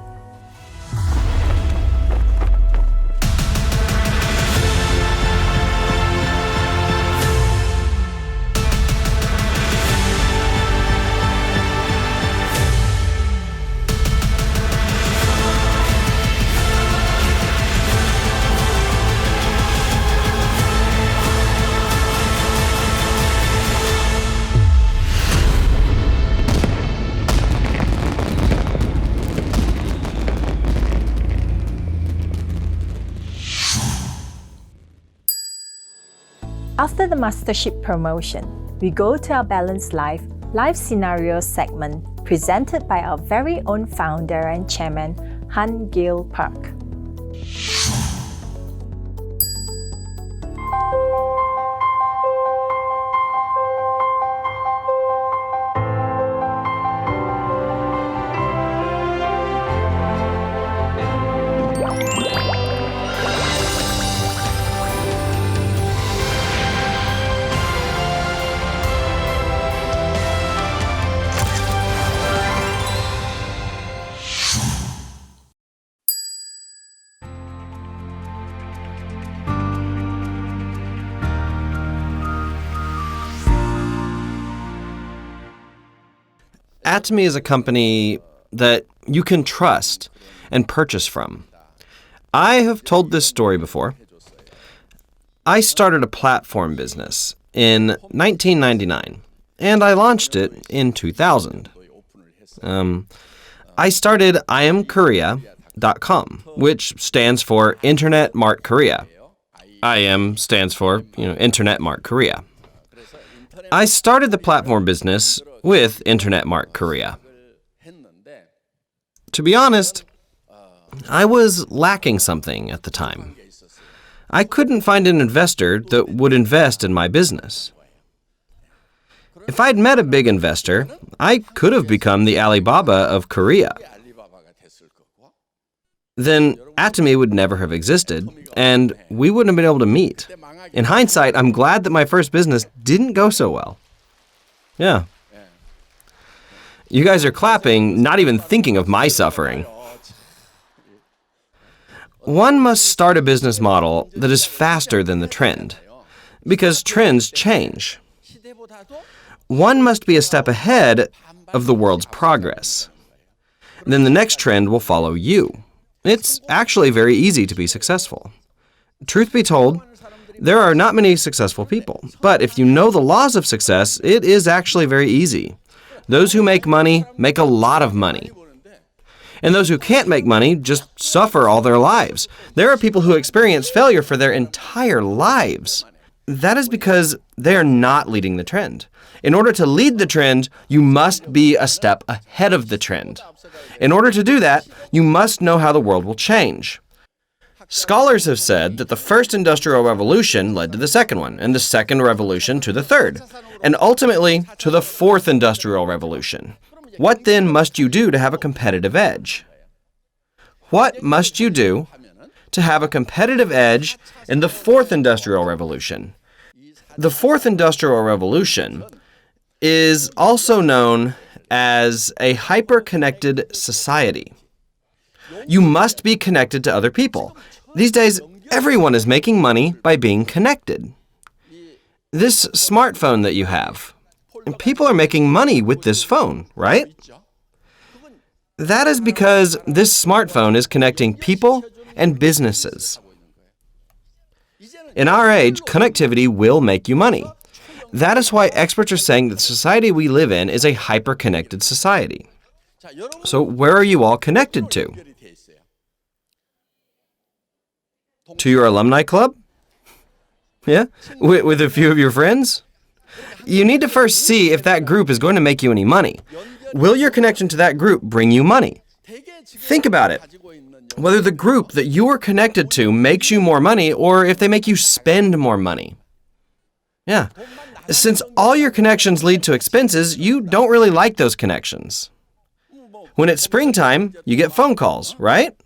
After the Mastership promotion, we go to our Balanced Life Life Scenarios segment presented by our very own founder and chairman, Gill Park. Atomy is a company that you can trust and purchase from. I have told this story before. I started a platform business in 1999, and I launched it in 2000. I started IamKorea.com, which stands for Internet Mart Korea. IM stands for, Internet Mart Korea. I started the platform business with Internet Mart Korea. To be honest, I was lacking something at the time. I couldn't find an investor that would invest in my business. If I'd met a big investor, I could have become the Alibaba of Korea. Then Atomy would never have existed, and we wouldn't have been able to meet. In hindsight, I'm glad that my first business didn't go so well. Yeah. You guys are clapping, not even thinking of my suffering. One must start a business model that is faster than the trend, because trends change. One must be a step ahead of the world's progress. Then the next trend will follow you. It's actually very easy to be successful. Truth be told, there are not many successful people, but if you know the laws of success, it is actually very easy. Those who make money make a lot of money. And those who can't make money just suffer all their lives. There are people who experience failure for their entire lives. That is because they are not leading the trend. In order to lead the trend, you must be a step ahead of the trend. In order to do that, you must know how the world will change. Scholars have said that the first industrial revolution led to the second one, and the second revolution to the third, and ultimately to the fourth industrial revolution. What then must you do to have a competitive edge? What must you do to have a competitive edge in the fourth industrial revolution? The fourth industrial revolution is also known as a hyper-connected society. You must be connected to other people. These days, everyone is making money by being connected. This smartphone that you have, people are making money with this phone, right? That is because this smartphone is connecting people and businesses. In our age, connectivity will make you money. That is why experts are saying that the society we live in is a hyper-connected society. So where are you all connected to? To your alumni club? Yeah? With a few of your friends? You need to first see if that group is going to make you any money. Will your connection to that group bring you money? Think about it. Whether the group that you are connected to makes you more money or if they make you spend more money. Yeah. Since all your connections lead to expenses, you don't really like those connections. When it's springtime, you get phone calls, right?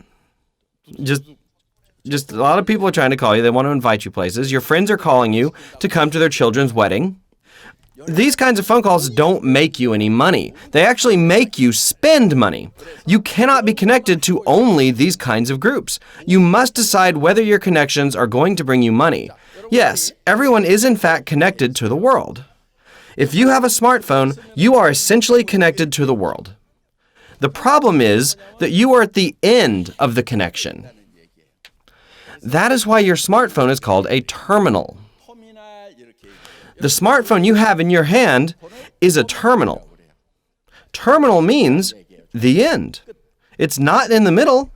Just a lot of people are trying to call you. They want to invite you places. Your friends are calling you to come to their children's wedding. These kinds of phone calls don't make you any money. They actually make you spend money. You cannot be connected to only these kinds of groups. You must decide whether your connections are going to bring you money. Yes, everyone is in fact connected to the world. If you have a smartphone, you are essentially connected to the world. The problem is that you are at the end of the connection. That is why your smartphone is called a terminal. The smartphone you have in your hand is a terminal. Terminal means the end. It's not in the middle.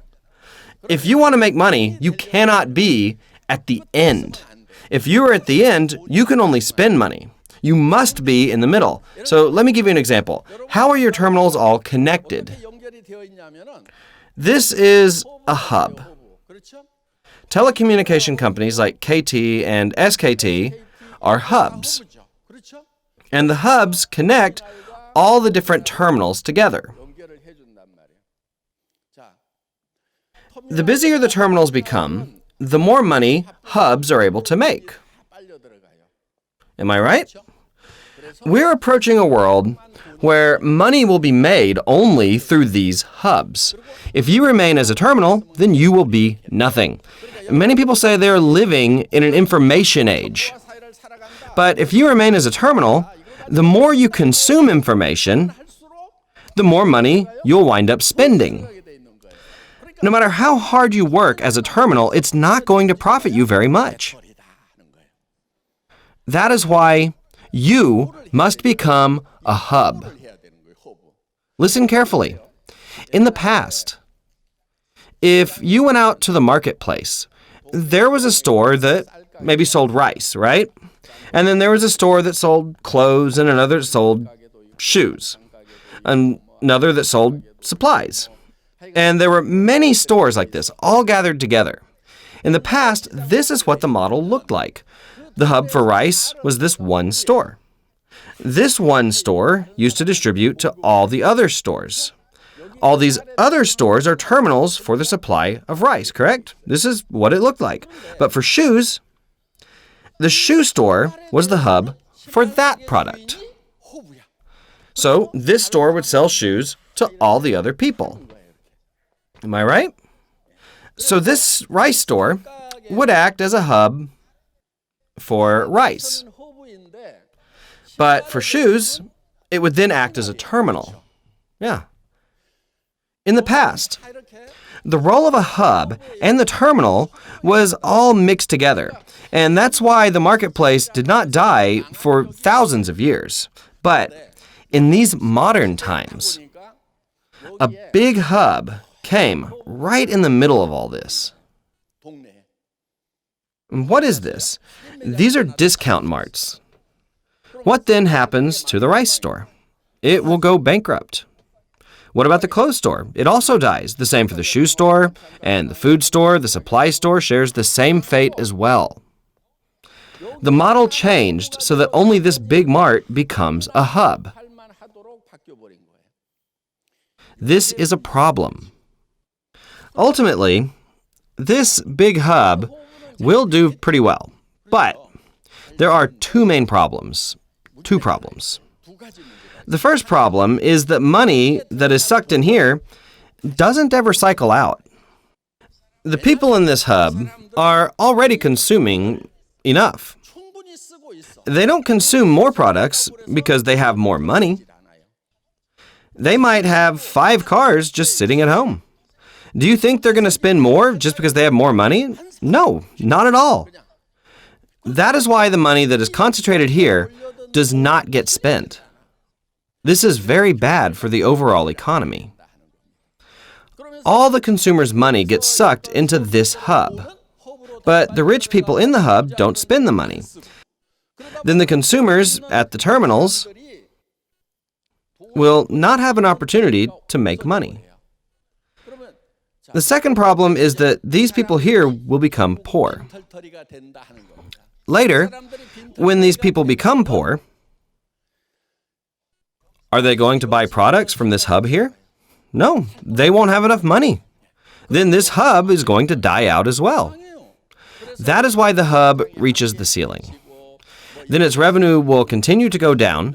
If you want to make money, you cannot be at the end. If you are at the end, you can only spend money. You must be in the middle. So let me give you an example. How are your terminals all connected? This is a hub. Telecommunication companies like KT and SKT are hubs. And the hubs connect all the different terminals together. The busier the terminals become, the more money hubs are able to make. Am I right? We're approaching a world where money will be made only through these hubs. If you remain as a terminal, then you will be nothing. Many people say they're living in an information age. But if you remain as a terminal, the more you consume information, the more money you'll wind up spending. No matter how hard you work as a terminal, it's not going to profit you very much. That is why you must become a hub. Listen carefully. In the past, if you went out to the marketplace, there was a store that maybe sold rice, right? And then there was a store that sold clothes and another that sold shoes, another that sold supplies. And there were many stores like this, all gathered together. In the past, this is what the model looked like. The hub for rice was this one store. This one store used to distribute to all the other stores. All these other stores are terminals for the supply of rice, correct? This is what it looked like. But for shoes, the shoe store was the hub for that product. So this store would sell shoes to all the other people. Am I right? So this rice store would act as a hub for rice. But for shoes, it would then act as a terminal. Yeah. In the past, the role of a hub and the terminal was all mixed together. And that's why the marketplace did not die for thousands of years. But in these modern times, a big hub came right in the middle of all this. And what is this? These are discount marts. What then happens to the rice store? It will go bankrupt. What about the clothes store? It also dies. The same for the shoe store and the food store. The supply store shares the same fate as well. The model changed so that only this big mart becomes a hub. This is a problem. Ultimately, this big hub will do pretty well, but there are two main problems. Two problems. The first problem is that money that is sucked in here doesn't ever cycle out. The people in this hub are already consuming enough. They don't consume more products because they have more money. They might have 5 cars just sitting at home. Do you think they're going to spend more just because they have more money? No, not at all. That is why the money that is concentrated here does not get spent. This is very bad for the overall economy. All the consumers' money gets sucked into this hub, but the rich people in the hub don't spend the money. Then the consumers at the terminals will not have an opportunity to make money. The second problem is that these people here will become poor. Later, when these people become poor, are they going to buy products from this hub here? No, they won't have enough money. Then this hub is going to die out as well. That is why the hub reaches the ceiling. Then its revenue will continue to go down,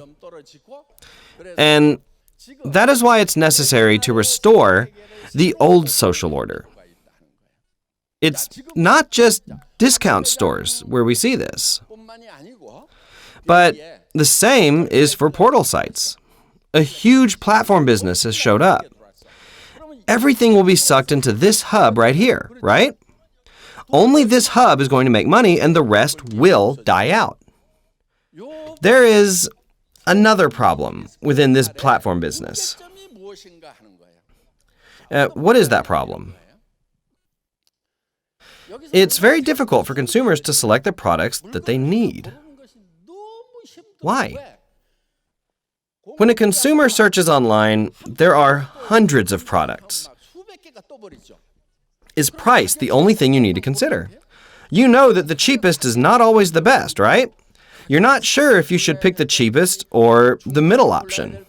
and that is why it's necessary to restore the old social order. It's not just discount stores where we see this, but the same is for portal sites. A huge platform business has showed up. Everything will be sucked into this hub right here, right? Only this hub is going to make money and the rest will die out. There is another problem within this platform business. What is that problem? It's very difficult for consumers to select the products that they need. Why? When a consumer searches online, there are hundreds of products. Is price the only thing you need to consider? You know that the cheapest is not always the best, right? You're not sure if you should pick the cheapest or the middle option.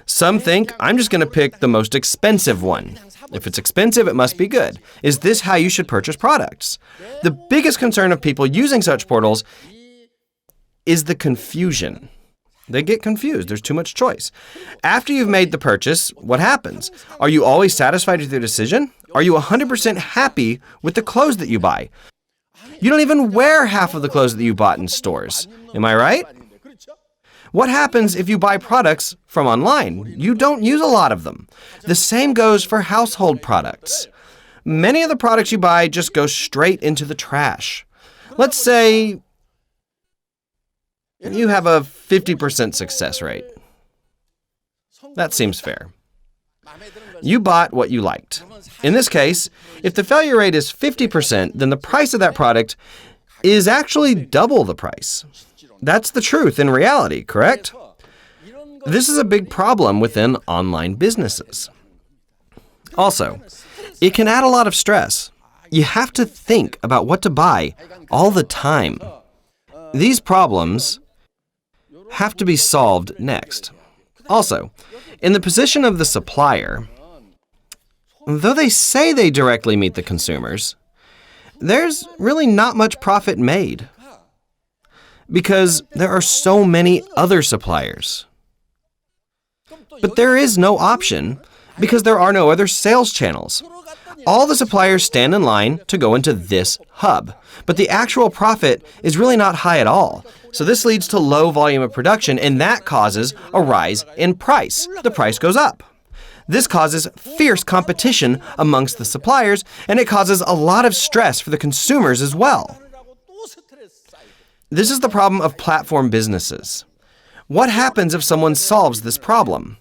Some think, I'm just going to pick the most expensive one. If it's expensive, it must be good. Is this how you should purchase products? The biggest concern of people using such portals is the confusion. They get confused. There's too much choice. After you've made the purchase, what happens? Are you always satisfied with your decision? Are you 100% happy with the clothes that you buy? You don't even wear half of the clothes that you bought in stores. Am I right? What happens if you buy products from online? You don't use a lot of them. The same goes for household products. Many of the products you buy just go straight into the trash. Let's say you have a 50% success rate. That seems fair. You bought what you liked. In this case, if the failure rate is 50%, then the price of that product is actually double the price. That's the truth in reality, correct? This is a big problem within online businesses. Also, it can add a lot of stress. You have to think about what to buy all the time. These problems have to be solved next. Also, in the position of the supplier, though they say they directly meet the consumers, there's really not much profit made because there are so many other suppliers. But there is no option because there are no other sales channels. All the suppliers stand in line to go into this hub, but the actual profit is really not high at all. So this leads to low volume of production, and that causes a rise in price. The price goes up. This causes fierce competition amongst the suppliers, and it causes a lot of stress for the consumers as well. This is the problem of platform businesses. What happens if someone solves this problem?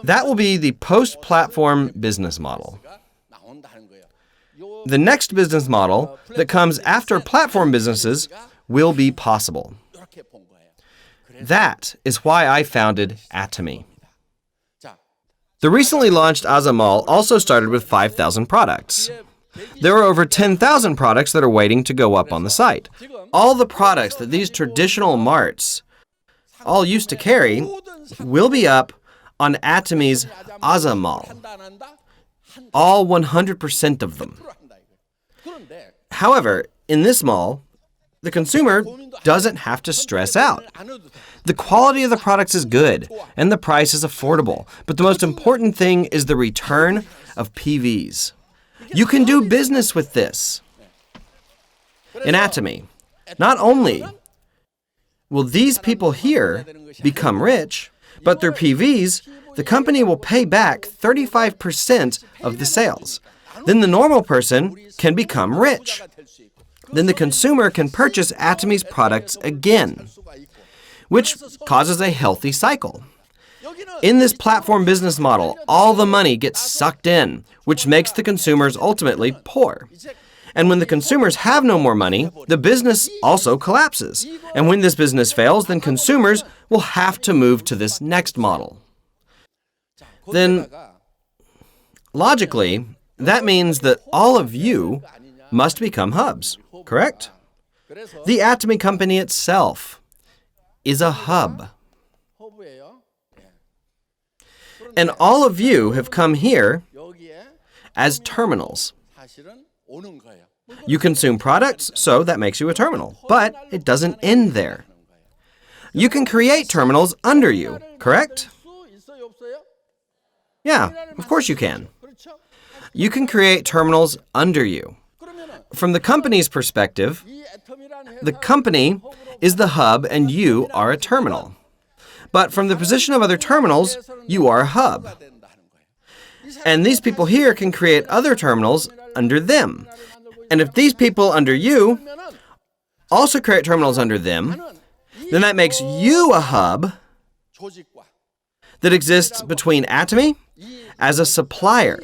That will be the post-platform business model. The next business model that comes after platform businesses will be possible. That is why I founded Atomy. The recently launched Aza Mall also started with 5,000 products. There are over 10,000 products that are waiting to go up on the site. All the products that these traditional marts all used to carry will be up on Atomy's Aza Mall. All 100% of them. However, in this mall, the consumer doesn't have to stress out. The quality of the products is good, and the price is affordable. But the most important thing is the return of PVs. You can do business with this. In Atomy, not only will these people here become rich, but through PVs, the company will pay back 35% of the sales. Then the normal person can become rich. Then the consumer can purchase Atomy's products again, which causes a healthy cycle. In this platform business model, all the money gets sucked in, which makes the consumers ultimately poor. And when the consumers have no more money, the business also collapses. And when this business fails, then consumers will have to move to this next model. Then, logically, that means that all of you must become hubs, correct? The Atomy company itself is a hub. And all of you have come here as terminals. You consume products, so that makes you a terminal. But it doesn't end there. You can create terminals under you, correct? Yeah, of course you can. You can create terminals under you. From the company's perspective, the company is the hub and you are a terminal. But from the position of other terminals, you are a hub. And these people here can create other terminals under them. And if these people under you also create terminals under them, then that makes you a hub that exists between Atomy as a supplier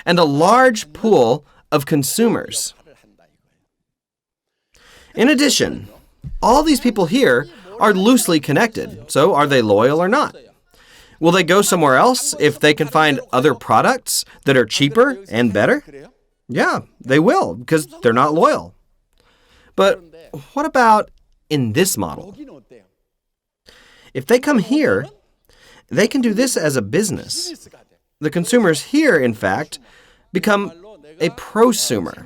and a large pool of consumers. In addition, all these people here are loosely connected. So are they loyal or not? Will they go somewhere else if they can find other products that are cheaper and better? Yeah, they will, because they're not loyal. But what about in this model? If they come here, they can do this as a business. The consumers here, in fact, become a prosumer,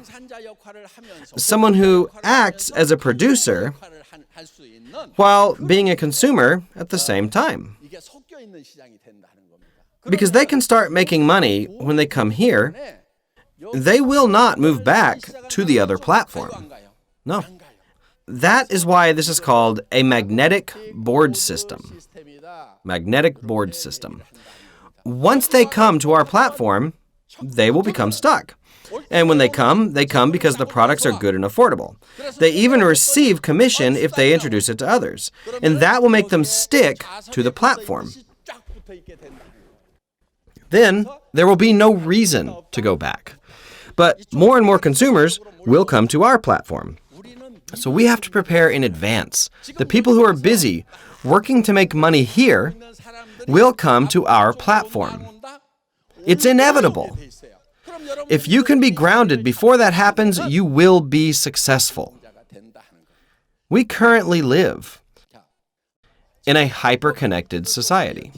someone who acts as a producer while being a consumer at the same time. Because they can start making money when they come here, they will not move back to the other platform. No. That is why this is called a magnetic board system. Magnetic board system. Once they come to our platform, they will become stuck. And when they come because the products are good and affordable. They even receive commission if they introduce it to others. And that will make them stick to the platform. Then there will be no reason to go back. But more and more consumers will come to our platform. So we have to prepare in advance. The people who are busy working to make money here will come to our platform. It's inevitable. If you can be grounded before that happens, you will be successful. We currently live in a hyper-connected society.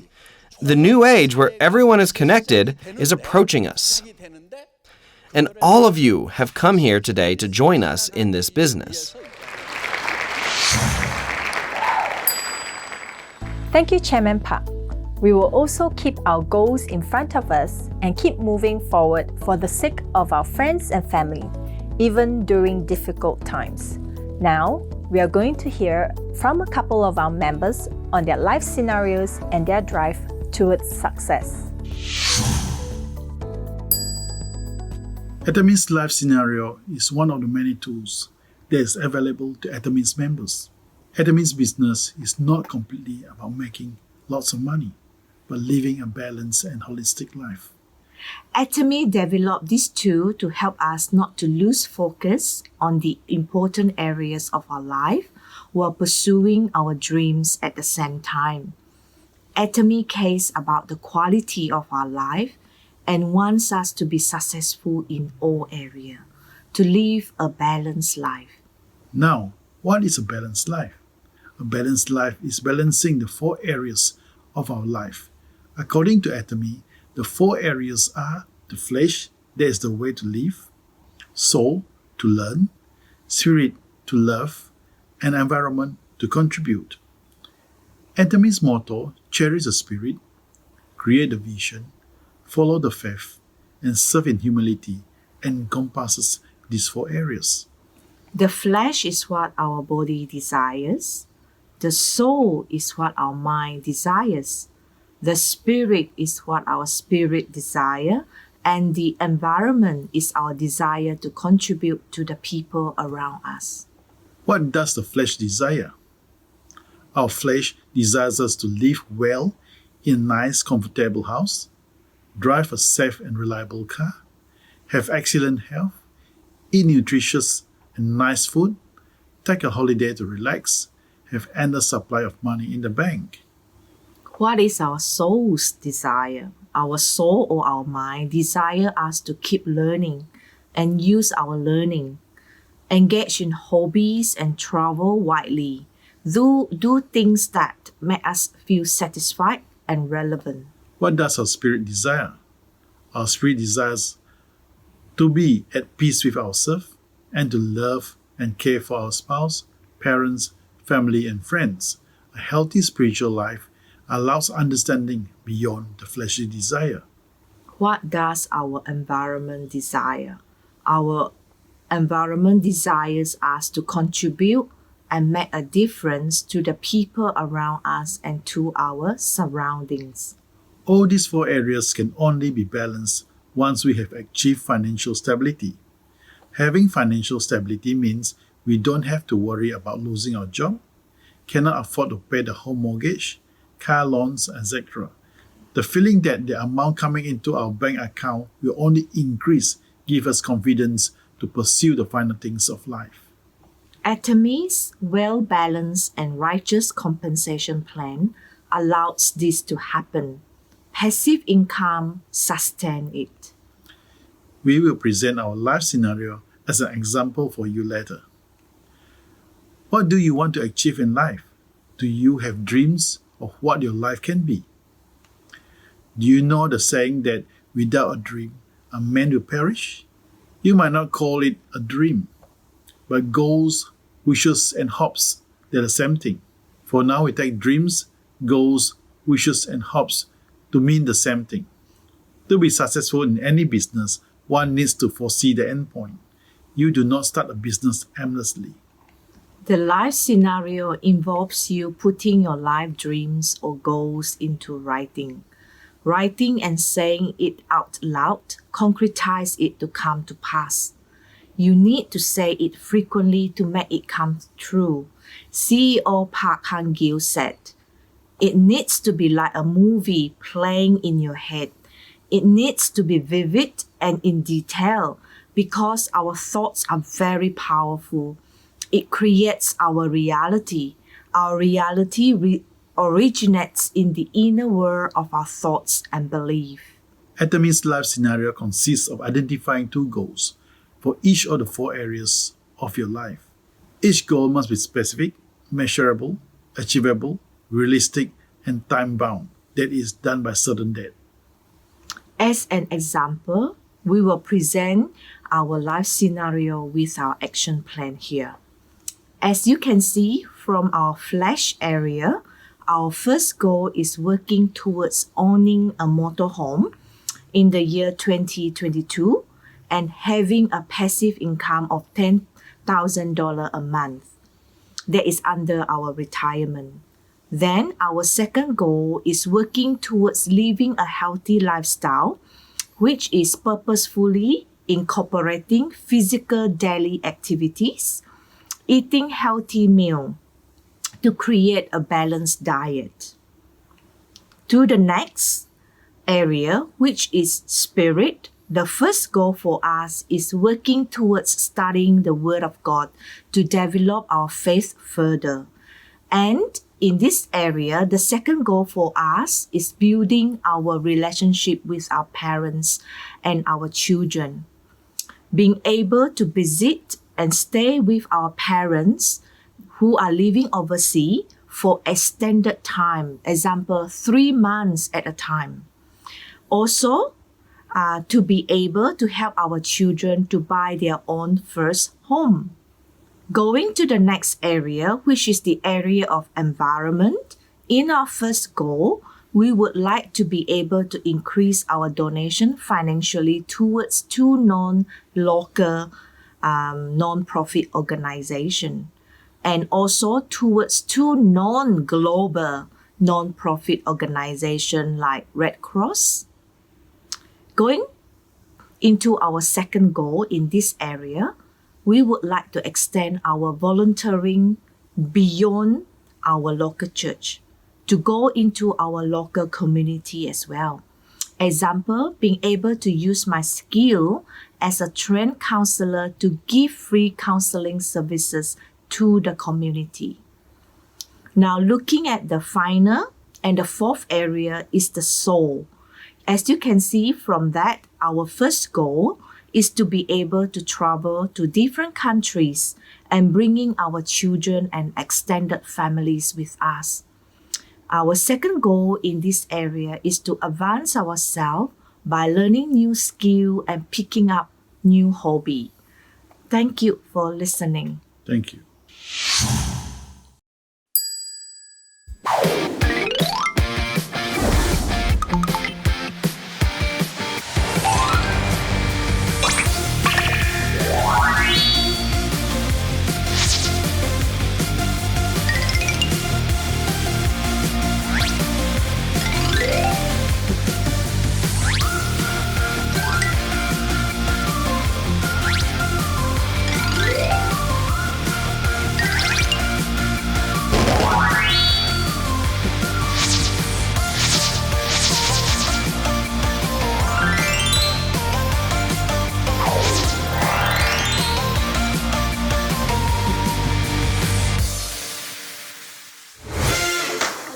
The new age where everyone is connected is approaching us. And all of you have come here today to join us in this business. Thank you, Chairman PAt. We will also keep our goals in front of us and keep moving forward for the sake of our friends and family, even during difficult times. Now, we are going to hear from a couple of our members on their life scenarios and their drive towards success. Atomy's life scenario is one of the many tools that is available to Atomy's members. Atomy's business is not completely about making lots of money, but living a balanced and holistic life. Atomy developed this tool to help us not to lose focus on the important areas of our life while pursuing our dreams at the same time. Atomy cares about the quality of our life and wants us to be successful in all areas, to live a balanced life. Now, what is a balanced life? A balanced life is balancing the 4 areas of our life. According to Atomy, the 4 areas are the flesh, that is the way to live, soul, to learn, spirit, to love, and environment, to contribute. Atomy's motto, cherish the spirit, create the vision, follow the faith, and serve in humility, encompasses these 4 areas. The flesh is what our body desires. The soul is what our mind desires. The spirit is what our spirit desires, and the environment is our desire to contribute to the people around us. What does the flesh desire? Our flesh desires us to live well in a nice, comfortable house, drive a safe and reliable car, have excellent health, eat nutritious and nice food, take a holiday to relax, have endless supply of money in the bank. What is our soul's desire? Our soul or our mind desire us to keep learning and use our learning, engage in hobbies and travel widely, do things that make us feel satisfied and relevant. What does our spirit desire? Our spirit desires to be at peace with ourselves and to love and care for our spouse, parents, family, and friends. A healthy spiritual life allows understanding beyond the fleshly desire. What does our environment desire? Our environment desires us to contribute and make a difference to the people around us and to our surroundings. All these 4 areas can only be balanced once we have achieved financial stability. Having financial stability means we don't have to worry about losing our job, cannot afford to pay the home mortgage, car loans, etc. The feeling that the amount coming into our bank account will only increase gives us confidence to pursue the finer things of life. Atomy's well-balanced and righteous compensation plan allows this to happen. Passive income sustains it. We will present our life scenario as an example for you later. What do you want to achieve in life? Do you have dreams of what your life can be? Do you know the saying that without a dream, a man will perish? You might not call it a dream, but goals, wishes, and hopes, they're the same thing. For now, we take dreams, goals, wishes, and hopes to mean the same thing. To be successful in any business, one needs to foresee the end point. You do not start a business aimlessly. The life scenario involves you putting your life dreams or goals into writing. Writing and saying it out loud concretize it to come to pass. You need to say it frequently to make it come true. CEO Park Han-gil said, "It needs to be like a movie playing in your head. It needs to be vivid and in detail because our thoughts are very powerful. It creates our reality. Our reality originates in the inner world of our thoughts and belief." Atomy's life scenario consists of identifying 2 goals for each of the 4 areas of your life. Each goal must be specific, measurable, achievable, realistic, and time-bound, that is, done by certain date. As an example, we will present our life scenario with our action plan here. As you can see from our flash area, our first goal is working towards owning a motorhome in the year 2022 and having a passive income of $10,000 a month. That is under our retirement. Then our second goal is working towards living a healthy lifestyle, which is purposefully incorporating physical daily activities, eating healthy meal to create a balanced diet. To the next area, which is spirit, the first goal for us is working towards studying the Word of God to develop our faith further. And in this area, the second goal for us is building our relationship with our parents and our children. Being able to visit and stay with our parents who are living overseas for extended time, example, 3 months at a time. Also, to be able to help our children to buy their own first home. Going to the next area, which is the area of environment, in our first goal, we would like to be able to increase our donation financially towards 2 non-local non-profit organizations, and also towards 2 non-global non-profit organizations like Red Cross. Going into our second goal in this area, we would like to extend our volunteering beyond our local church to go into our local community as well. Example, being able to use my skill as a trained counselor to give free counseling services to the community. Now, looking at the final and the fourth area is the soul. As you can see from that, our first goal is to be able to travel to different countries and bringing our children and extended families with us. Our second goal in this area is to advance ourselves by learning new skill and picking up new hobby. Thank you for listening. Thank you.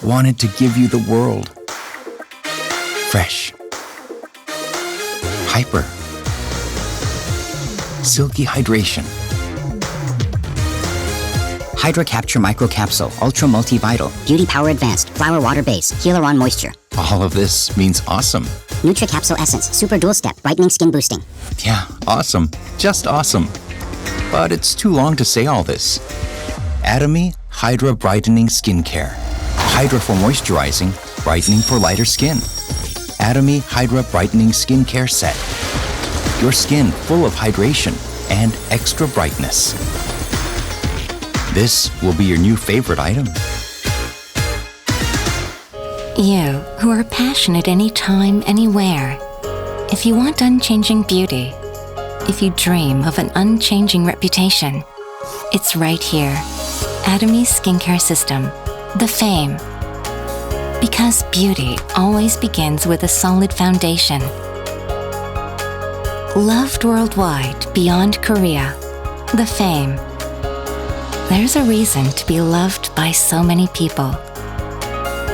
Wanted to give you the world. Fresh. Hyper. Silky hydration. Hydra Capture Microcapsule, Ultra Multivital, Beauty Power Advanced, Flower Water Base, Airawn Moisture. All of this means awesome. NutriCapsule Essence, Super Dual Step, Brightening Skin Boosting. Yeah, awesome. Just awesome. But it's too long to say all this. Atomy Hydra Brightening Skincare. Hydra for moisturizing, brightening for lighter skin. Atomy Hydra Brightening Skincare Set. Your skin full of hydration and extra brightness. This will be your new favorite item. You, who are passionate anytime, anywhere. If you want unchanging beauty, if you dream of an unchanging reputation, it's right here. Atomy Skincare System. The Fame. Because beauty always begins with a solid foundation. Loved worldwide beyond Korea. The Fame. There's a reason to be loved by so many people.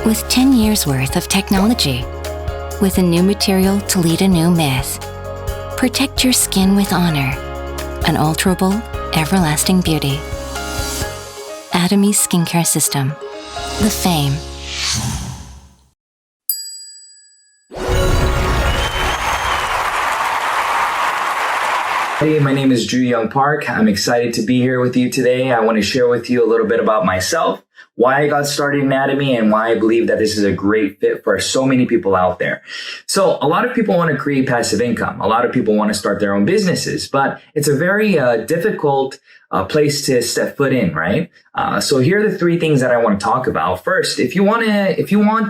With 10 years worth of technology, with a new material to lead a new myth. Protect your skin with honor. Unalterable, everlasting beauty. Atomy Skincare System. The Fame. Hey, my name is Drew Young Park. I'm excited to be here with you today. I want to share with you a little bit about myself, why I got started in Atomy, and why I believe that this is a great fit for so many people out there. So a lot of people want to create passive income. A lot of people want to start their own businesses, but it's a very difficult place to step foot in, right? So here are the three things that I want to talk about. First, if you want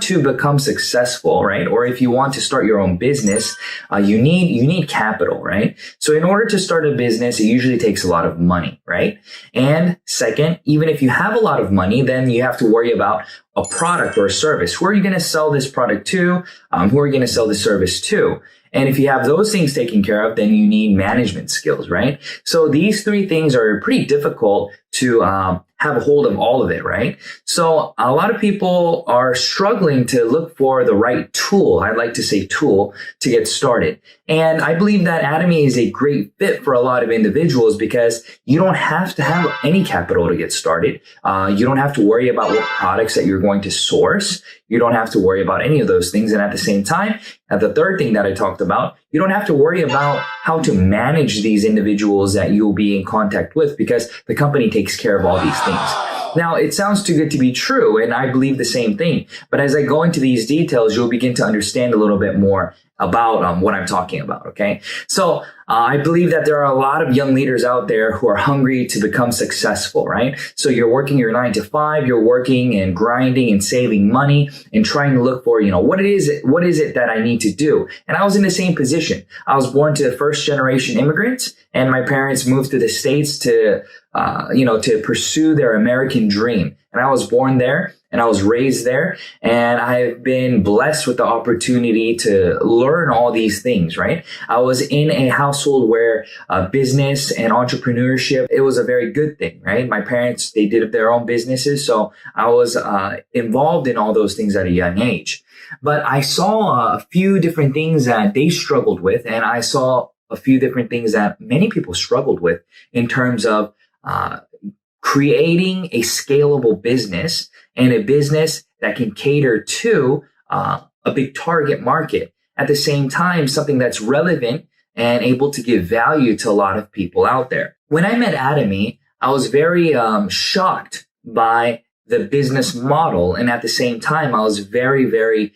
to become successful, right? Or if you want to start your own business, you need capital, right? So in order to start a business, it usually takes a lot of money, right? And second, even if you have a lot of money, then you have to worry about a product or a service. Who are you going to sell this product to? Who are you going to sell the service to? And if you have those things taken care of, then you need management skills, right? So these three things are pretty difficult to have a hold of all of it, right? So a lot of people are struggling to look for the right tool. I'd like to say tool to get started. And I believe that Atomy is a great fit for a lot of individuals because you don't have to have any capital to get started. You don't have to worry about what products that you're going to source. You don't have to worry about any of those things. And at the same time, the third thing that I talked about, you don't have to worry about how to manage these individuals that you'll be in contact with because the company takes care of all these things. Now, it sounds too good to be true, and I believe the same thing. But as I go into these details, you'll begin to understand a little bit more about what I'm talking about, okay? So I believe that there are a lot of young leaders out there who are hungry to become successful, right? So you're working your 9 to 5, you're working and grinding and saving money and trying to look for, what is it that I need to do? And I was in the same position. I was born to first generation immigrants, and my parents moved to the States to pursue their American dream. And I was born there and I was raised there, and I've been blessed with the opportunity to learn all these things, right? I was in a household where business and entrepreneurship, it was a very good thing, right? My parents, they did their own businesses. So I was involved in all those things at a young age. But I saw a few different things that they struggled with, and I saw a few different things that many people struggled with in terms of creating a scalable business and a business that can cater to a big target market. At the same time, something that's relevant and able to give value to a lot of people out there. When I met Atomy, I was very shocked by the business model. And at the same time, I was very, very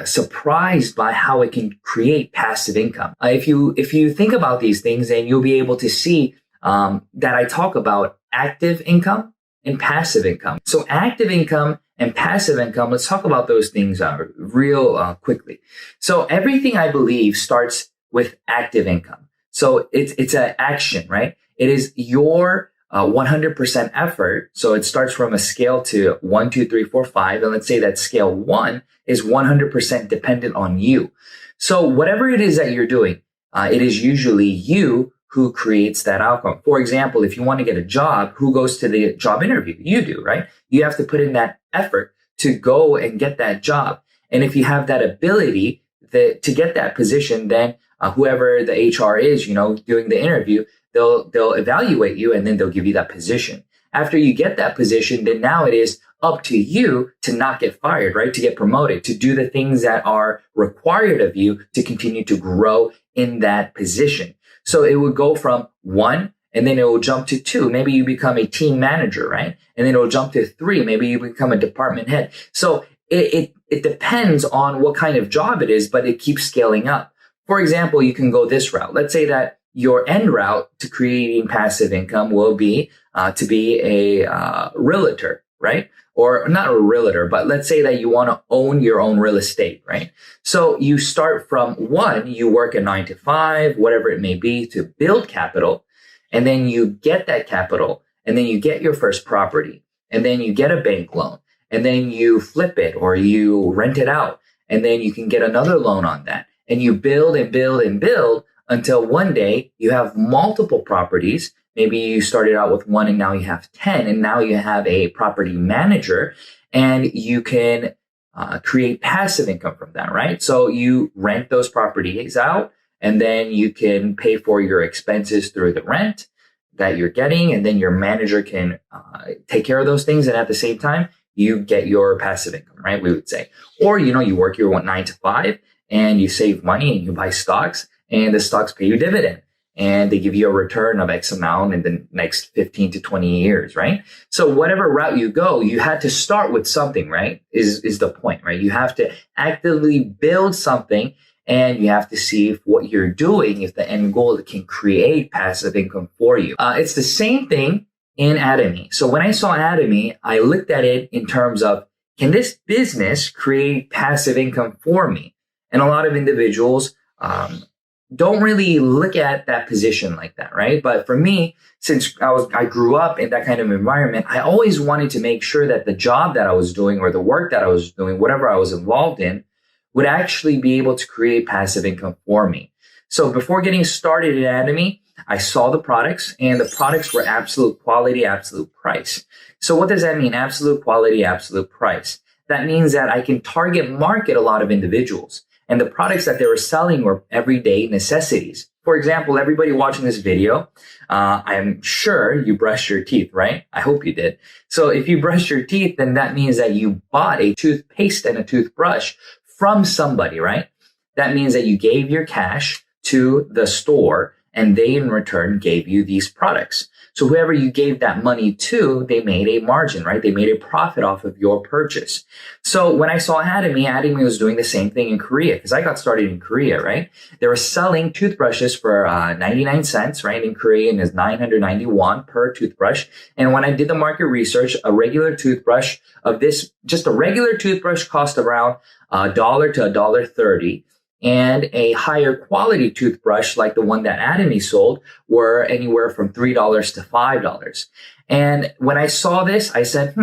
surprised by how it can create passive income. If you think about these things, then you'll be able to see that I talk about active income and passive income. So active income and passive income, let's talk about those things real quickly. So everything I believe starts with active income. So it's an action, right? It is your 100% effort. So it starts from a scale to 1, 2, 3, 4, 5. And let's say that scale 1 is 100% dependent on you. So whatever it is that you're doing, it is usually you who creates that outcome. For example, if you want to get a job, who goes to the job interview? You do, right? You have to put in that effort to go and get that job. And if you have that ability to get that position, then whoever the HR is, doing the interview, they'll evaluate you and then they'll give you that position. After you get that position, then now it is up to you to not get fired, right? To get promoted, to do the things that are required of you to continue to grow in that position. So it would go from 1 and then it will jump to 2. Maybe you become a team manager, right? And then it will jump to 3. Maybe you become a department head. So it depends on what kind of job it is, but it keeps scaling up. For example, you can go this route. Let's say that your end route to creating passive income will be to be a realtor, right? Or not a realtor, but let's say that you want to own your own real estate, right? So you start from 1, you work a 9 to 5, whatever it may be, to build capital. And then you get that capital, and then you get your first property, and then you get a bank loan, and then you flip it or you rent it out, and then you can get another loan on that. And you build and build and build until one day you have multiple properties. Maybe you started out with 1 and now you have 10, and now you have a property manager, and you can create passive income from that, right? So you rent those properties out, and then you can pay for your expenses through the rent that you're getting, and then your manager can take care of those things. And at the same time, you get your passive income, right? We would say, or, you work your 9 to 5 and you save money and you buy stocks, and the stocks pay you dividend, and they give you a return of X amount in the next 15 to 20 years, right? So whatever route you go, you had to start with something, right? Is the point, right? You have to actively build something, and you have to see if what you're doing, if the end goal can create passive income for you. It's the same thing in Atomy. So when I saw Atomy, I looked at it in terms of, can this business create passive income for me? And a lot of individuals don't really look at that position like that, right? But for me, since I grew up in that kind of environment, I always wanted to make sure that the job that I was doing, or the work that I was doing, whatever I was involved in, would actually be able to create passive income for me. So before getting started in Atomy, I saw the products, and the products were absolute quality, absolute price. So what does that mean? Absolute quality, absolute price. That means that I can target market a lot of individuals. And the products that they were selling were everyday necessities. For example, everybody watching this video, I'm sure you brushed your teeth, right? I hope you did. So if you brushed your teeth, then that means that you bought a toothpaste and a toothbrush from somebody, right? That means that you gave your cash to the store, and they in return gave you these products. So whoever you gave that money to, they made a margin, right? They made a profit off of your purchase. So when I saw Atomy was doing the same thing in Korea, because I got started in Korea, right? They were selling toothbrushes for 99 cents, right? In Korean is 990 won per toothbrush. And when I did the market research, a regular toothbrush of this, just a regular toothbrush cost around $1 to $1.30. And a higher quality toothbrush like the one that Atomy sold were anywhere from $3 to $5. And when I saw this, I said,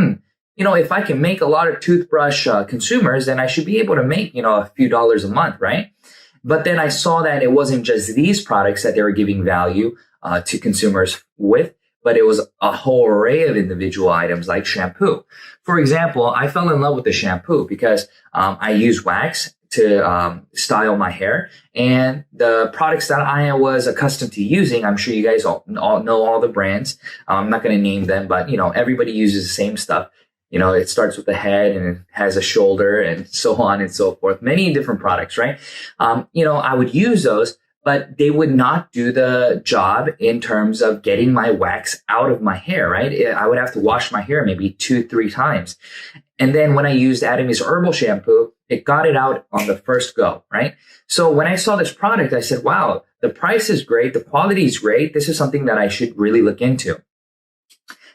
if I can make a lot of toothbrush consumers, then I should be able to make, a few dollars a month, right? But then I saw that it wasn't just these products that they were giving value to consumers with, but it was a whole array of individual items like shampoo. For example, I fell in love with the shampoo because I use wax to style my hair, and the products that I was accustomed to using, I'm sure you guys all know all the brands. I'm not going to name them, but everybody uses the same stuff. It starts with the head and it has a shoulder and so on and so forth. Many different products, right? I would use those, but they would not do the job in terms of getting my wax out of my hair, right? I would have to wash my hair maybe 2-3 times. And then when I used Atomy's herbal shampoo, it got it out on the first go, right? So when I saw this product, I said, wow, the price is great. The quality is great. This is something that I should really look into.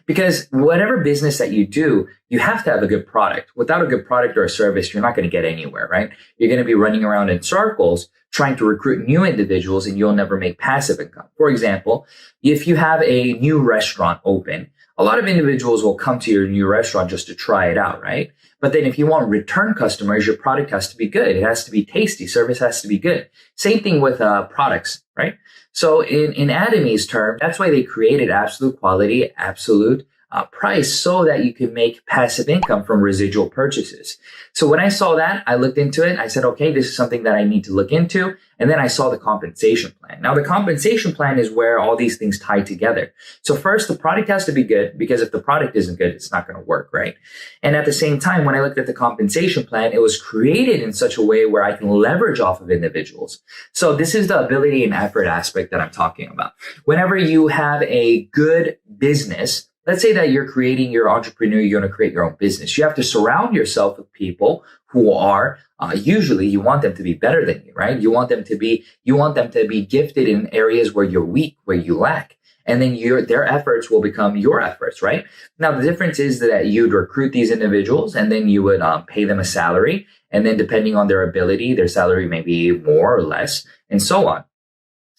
Because whatever business that you do, you have to have a good product. Without a good product or a service, you're not going to get anywhere, right? You're going to be running around in circles trying to recruit new individuals, and you'll never make passive income. For example, if you have a new restaurant open, a lot of individuals will come to your new restaurant just to try it out, right? But then if you want return customers, your product has to be good. It has to be tasty. Service has to be good. Same thing with products, right? So in Atomy's term, that's why they created absolute quality, absolute price, so that you can make passive income from residual purchases. So when I saw that, I looked into it. I said, okay, this is something that I need to look into. And then I saw the compensation plan. Now, the compensation plan is where all these things tie together. So first, the product has to be good, because if the product isn't good, it's not going to work, right? And at the same time, when I looked at the compensation plan, it was created in such a way where I can leverage off of individuals. So this is the ability and effort aspect that I'm talking about. Whenever you have a good business, let's say that you're creating your entrepreneur, you're going to create your own business. You have to surround yourself with people who are, usually you want them to be better than you, right? You want them to be gifted in areas where you're weak, where you lack. And then their efforts will become your efforts, right? Now, the difference is that you'd recruit these individuals, and then you would pay them a salary. And then depending on their ability, their salary may be more or less, and so on.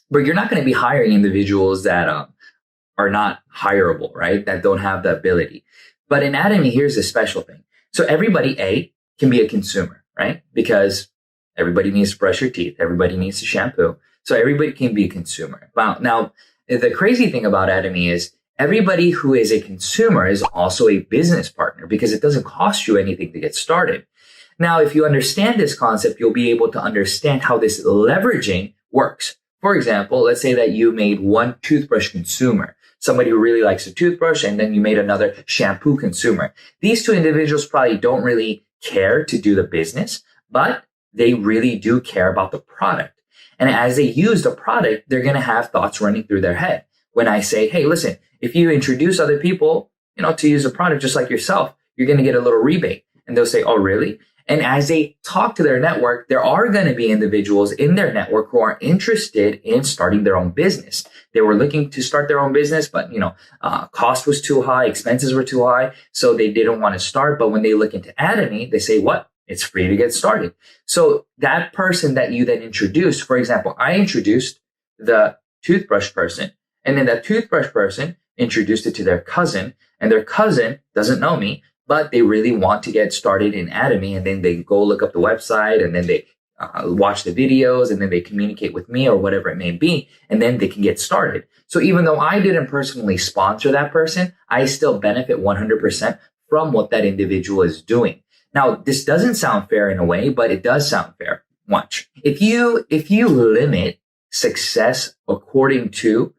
But you're not going to be hiring individuals that, are not hireable, right? That don't have the ability. But in Atomy, here's the special thing. So everybody, can be a consumer, right? Because everybody needs to brush your teeth. Everybody needs to shampoo. So everybody can be a consumer. Wow. Now, the crazy thing about Atomy is everybody who is a consumer is also a business partner, because it doesn't cost you anything to get started. Now, if you understand this concept, you'll be able to understand how this leveraging works. For example, let's say that you made one toothbrush consumer, somebody who really likes a toothbrush, and then you made another shampoo consumer. These two individuals probably don't really care to do the business, but they really do care about the product. And as they use the product, they're going to have thoughts running through their head. When I say, hey, listen, if you introduce other people, to use a product just like yourself, you're going to get a little rebate. And they'll say, oh, really? And as they talk to their network, there are going to be individuals in their network who are interested in starting their own business. They were looking to start their own business, but, cost was too high, expenses were too high, so they didn't want to start. But when they look into Atomy, they say, what? It's free to get started. So that person that you then introduced, for example, I introduced the toothbrush person, and then that toothbrush person introduced it to their cousin, and their cousin doesn't know me, but they really want to get started in Atomy, and then they go look up the website, and then they watch the videos, and then they communicate with me or whatever it may be, and then they can get started. So even though I didn't personally sponsor that person, I still benefit 100% from what that individual is doing. Now, this doesn't sound fair in a way, but it does sound fair. Watch. If you limit success according to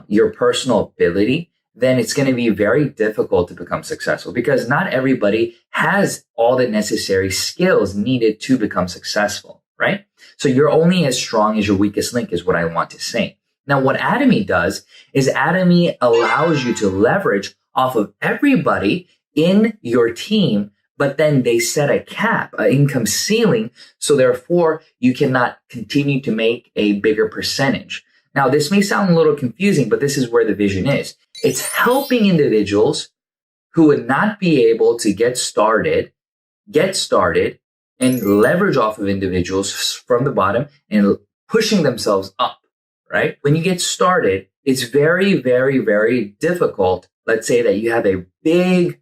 your personal ability, then it's going to be very difficult to become successful, because not everybody has all the necessary skills needed to become successful, right? So you're only as strong as your weakest link is what I want to say. Now, what Atomy does is Atomy allows you to leverage off of everybody in your team, but then they set a cap, an income ceiling. So therefore, you cannot continue to make a bigger percentage. Now, this may sound a little confusing, but this is where the vision is. It's helping individuals who would not be able to get started and leverage off of individuals from the bottom and pushing themselves up, right? When you get started, it's very, very, very difficult. Let's say that you have a big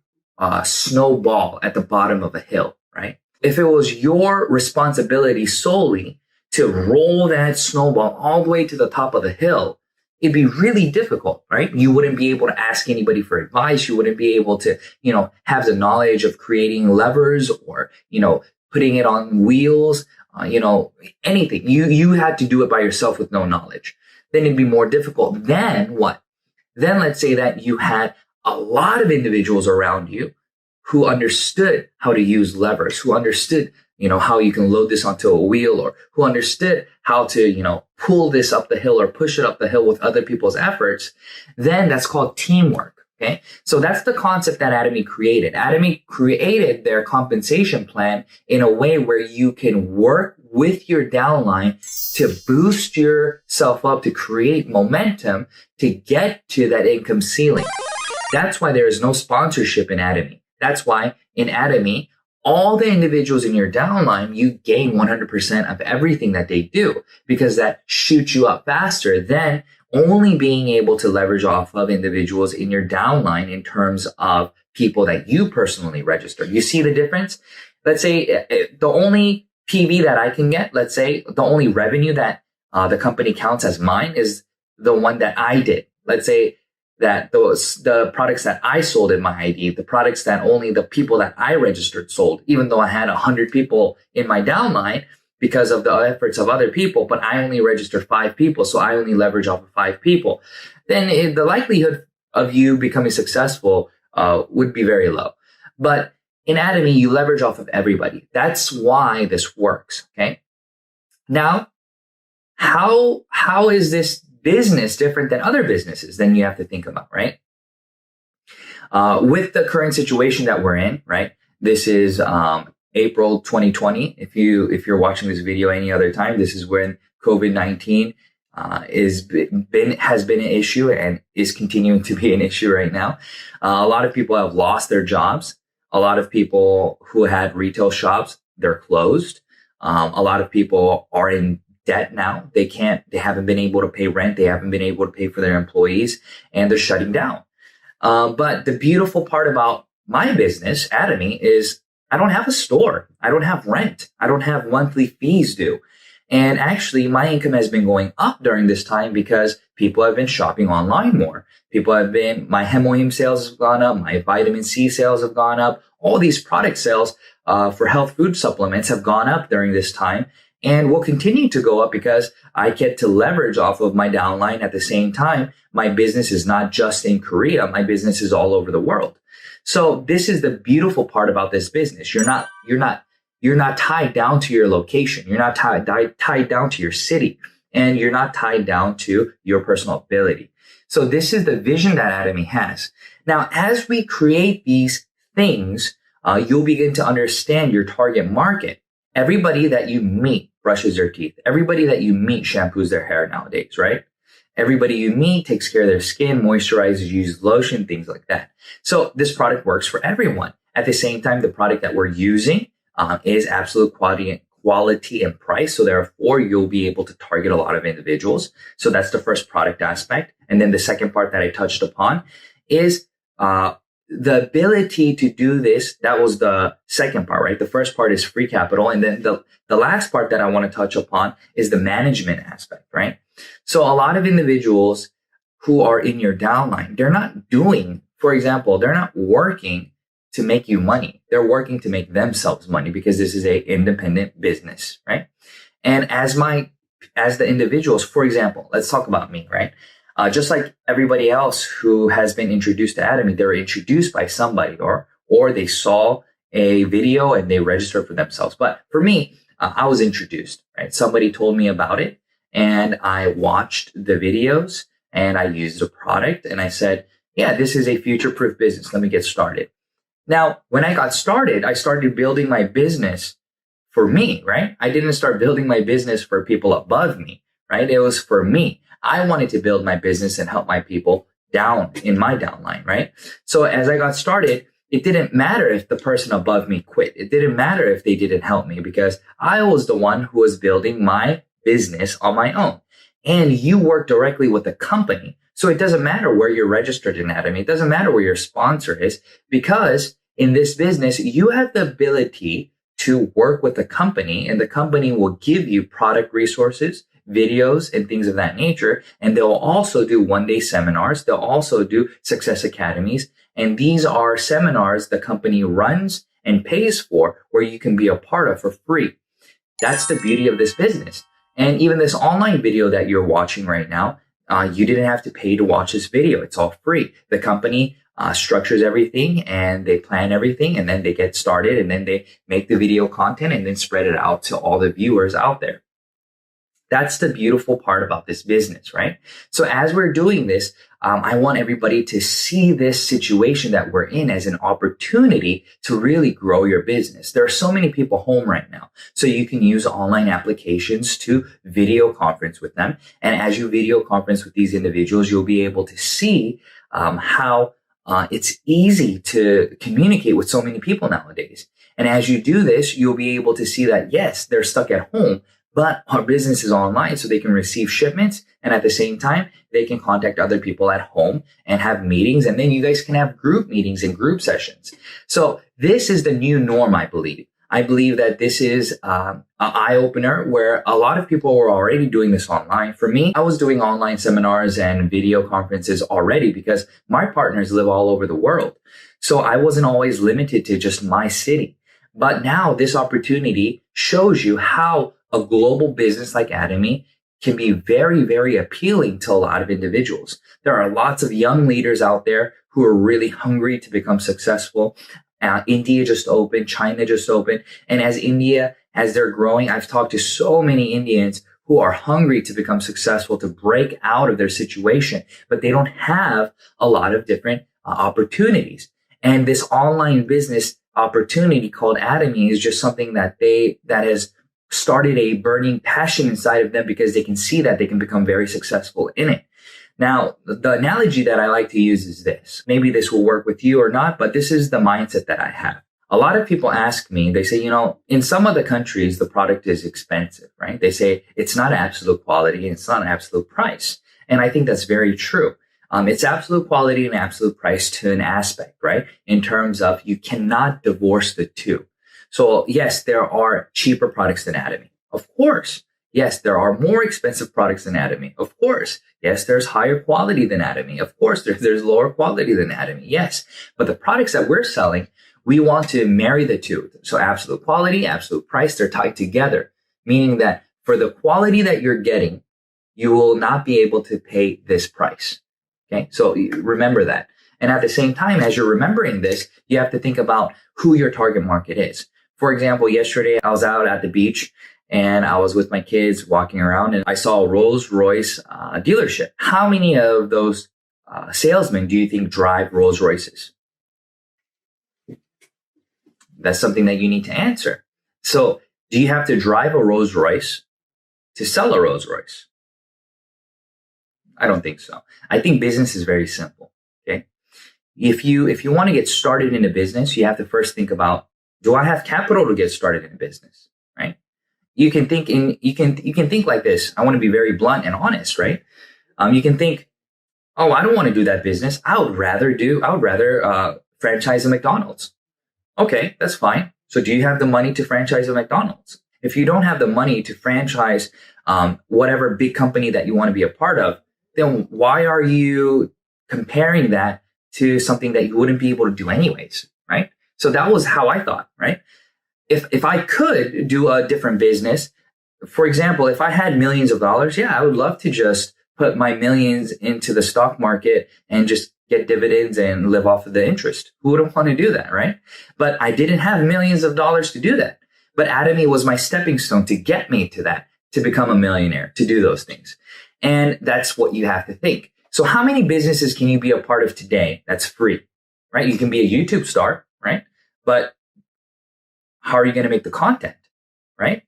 snowball at the bottom of a hill, right? If it was your responsibility solely to roll that snowball all the way to the top of the hill, it'd be really difficult, right? You wouldn't be able to ask anybody for advice. You wouldn't be able to, have the knowledge of creating levers or, putting it on wheels, anything. You had to do it by yourself with no knowledge. Then it'd be more difficult. Then what? Then let's say that you had a lot of individuals around you who understood how to use levers, who understood, how you can load this onto a wheel, or who understood how to, pull this up the hill or push it up the hill with other people's efforts. Then that's called teamwork. Okay. So that's the concept that Atomy created. Atomy created their compensation plan in a way where you can work with your downline to boost yourself up, to create momentum, to get to that income ceiling. That's why there is no sponsorship in Atomy. That's why in Atomy, all the individuals in your downline, you gain 100% of everything that they do, because that shoots you up faster than only being able to leverage off of individuals in your downline in terms of people that you personally register. You see the difference? Let's say the only PV that I can get, let's say the only revenue that the company counts as mine is the one that I did. Let's say that the products that I sold in my ID, the products that only the people that I registered sold, even though I had 100 people in my downline because of the efforts of other people, but I only registered 5 people, so I only leverage off of 5 people, then the likelihood of you becoming successful would be very low. But in Atomy, you leverage off of everybody. That's why this works, okay? Now, how is this business different than other businesses? Then you have to think about, right? With the current situation that we're in, right? This is April 2020. If you're watching this video any other time, this is when COVID-19 has been an issue and is continuing to be an issue right now. A lot of people have lost their jobs. A lot of people who had retail shops, they're closed. A lot of people are in debt now. They haven't been able to pay rent. They haven't been able to pay for their employees, and they're shutting down. But the beautiful part about my business, Atomy, is I don't have a store. I don't have rent. I don't have monthly fees due. And actually, my income has been going up during this time because people have been shopping online more. My Hemohim sales have gone up. My vitamin C sales have gone up. All these product sales for health food supplements have gone up during this time and will continue to go up because I get to leverage off of my downline. At the same time, my business is not just in Korea. My business is all over the world. So this is the beautiful part about this business. You're not tied down to your location. You're not tied down to your city, and you're not tied down to your personal ability. So this is the vision that Atomy has. Now, as we create these things, you'll begin to understand your target market. Everybody that you meet brushes their teeth. Everybody that you meet shampoos their hair nowadays, right? Everybody you meet takes care of their skin, moisturizes, uses lotion, things like that. So this product works for everyone. At the same time, the product that we're using is absolute quality and price. So therefore, you'll be able to target a lot of individuals. So that's the first product aspect. And then the second part that I touched upon is the ability to do this. That was the second part, right? The first part is free capital. And then the last part that I want to touch upon is the management aspect, right? So a lot of individuals who are in your downline, they're not doing, for example, they're not working to make you money. They're working to make themselves money because this is a independent business, right? And as the individuals, for example, let's talk about me, right? Just like everybody else who has been introduced to Atomy, they were introduced by somebody or they saw a video and they registered for themselves. But for me, I was introduced, right? Somebody told me about it and I watched the videos and I used the product and I said, yeah, this is a future-proof business. Let me get started. Now, when I got started, I started building my business for me, right? I didn't start building my business for people above me, right? It was for me. I wanted to build my business and help my people down in my downline, right? So as I got started, it didn't matter if the person above me quit. It didn't matter if they didn't help me because I was the one who was building my business on my own. And you work directly with the company. So it doesn't matter where you're registered in Atomy. It doesn't matter where your sponsor is because in this business, you have the ability to work with the company and the company will give you product resources, videos, and things of that nature. And they'll also do one-day seminars. They'll also do success academies. And these are seminars the company runs and pays for where you can be a part of for free. That's the beauty of this business. And even this online video that you're watching right now, you didn't have to pay to watch this video. It's all free. The company structures everything and they plan everything and then they get started and then they make the video content and then spread it out to all the viewers out there. That's the beautiful part about this business, right? So as we're doing this, I want everybody to see this situation that we're in as an opportunity to really grow your business. There are so many people home right now. So you can use online applications to video conference with them. And as you video conference with these individuals, you'll be able to see how it's easy to communicate with so many people nowadays. And as you do this, you'll be able to see that, yes, they're stuck at home, but our business is online so they can receive shipments. And at the same time, they can contact other people at home and have meetings. And then you guys can have group meetings and group sessions. So this is the new norm, I believe. I believe that this is an eye-opener where a lot of people were already doing this online. For me, I was doing online seminars and video conferences already because my partners live all over the world. So I wasn't always limited to just my city. But now this opportunity shows you how a global business like Atomy can be very, very appealing to a lot of individuals. There are lots of young leaders out there who are really hungry to become successful. India just opened, China just opened. And as they're growing, I've talked to so many Indians who are hungry to become successful, to break out of their situation, but they don't have a lot of different opportunities. And this online business opportunity called Atomy is just something that has started a burning passion inside of them because they can see that they can become very successful in it. Now, the analogy that I like to use is this. Maybe this will work with you or not, but this is the mindset that I have. A lot of people ask me, they say, in some other countries, the product is expensive, right? They say it's not absolute quality and it's not an absolute price. And I think that's very true. It's absolute quality and absolute price to an aspect, right? In terms of you cannot divorce the two. So yes, there are cheaper products than Atomy. Of course. Yes, there are more expensive products than Atomy. Of course. Yes, there's higher quality than Atomy. Of course, there's lower quality than Atomy. Yes. But the products that we're selling, We want to marry the two. So absolute quality, absolute price, they're tied together, meaning that for the quality that you're getting, you will not be able to pay this price. Okay. So remember that. And at the same time, as you're remembering this, you have to think about who your target market is. For example, yesterday I was out at the beach and I was with my kids walking around and I saw a Rolls-Royce dealership. How many of those salesmen do you think drive Rolls-Royces? That's something that you need to answer. So do you have to drive a Rolls-Royce to sell a Rolls-Royce? I don't think so. I think business is very simple. Okay. If you want to get started in a business, you have to first think about, do I have capital to get started in a business? Right? You can think like this. I want to be very blunt and honest, right? You can think, oh, I don't want to do that business. I would rather franchise a McDonald's. Okay, that's fine. So do you have the money to franchise a McDonald's? If you don't have the money to franchise whatever big company that you want to be a part of, then why are you comparing that to something that you wouldn't be able to do anyways, right? So that was how I thought, right? If I could do a different business, for example, if I had millions of dollars, yeah, I would love to just put my millions into the stock market and just get dividends and live off of the interest. Who wouldn't want to do that, right? But I didn't have millions of dollars to do that. But Atomy was my stepping stone to get me to that, to become a millionaire, to do those things. And that's what you have to think. So how many businesses can you be a part of today that's free, right? You can be a YouTube star, right? But how are you going to make the content, right?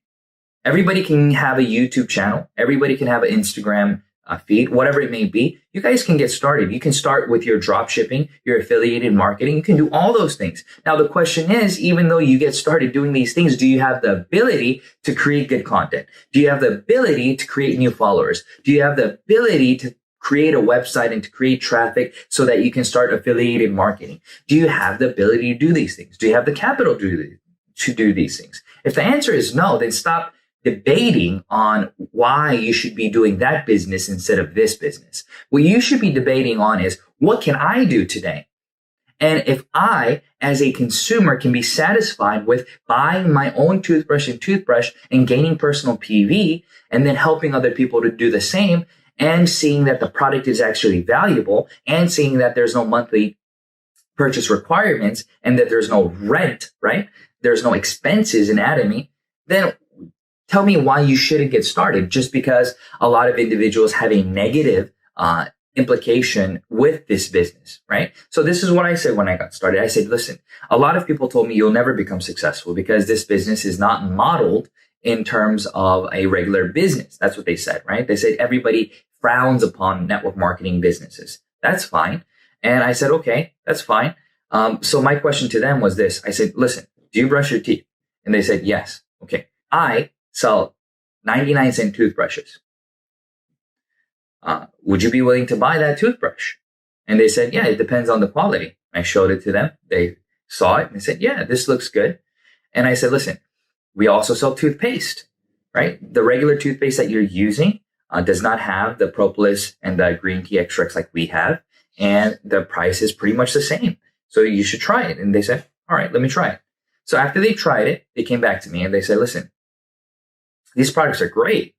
Everybody can have a YouTube channel. Everybody can have an Instagram feed, whatever it may be. You guys can get started. You can start with your drop shipping, your affiliated marketing. You can do all those things. Now, the question is, even though you get started doing these things, do you have the ability to create good content? Do you have the ability to create new followers? Do you have the ability to create a website and to create traffic so that you can start affiliated marketing? Do you have the ability to do these things? Do you have the capital to do these things? If the answer is no, then stop debating on why you should be doing that business instead of this business. What you should be debating on is, what can I do today? And if I, as a consumer, can be satisfied with buying my own toothbrush and gaining personal PV and then helping other people to do the same and seeing that the product is actually valuable and seeing that there's no monthly purchase requirements and that there's no rent, right? There's no expenses in Atomy, then tell me why you shouldn't get started just because a lot of individuals have a negative implication with this business, right? So this is what I said when I got started. I said, listen, a lot of people told me you'll never become successful because this business is not modeled in terms of a regular business. That's what they said, right? They said everybody frowns upon network marketing businesses. That's fine. And I said, okay, that's fine. So my question to them was this. I said, listen, do you brush your teeth? And they said, yes. Okay. I sell 99-cent toothbrushes. Would you be willing to buy that toothbrush? And they said, yeah, it depends on the quality. I showed it to them. They saw it and they said, yeah, this looks good. And I said, listen, we also sell toothpaste, right? The regular toothpaste that you're using does not have the propolis and the green tea extracts like we have. And the price is pretty much the same. So you should try it. And they said, all right, let me try it. So after they tried it, they came back to me and they said, listen, these products are great.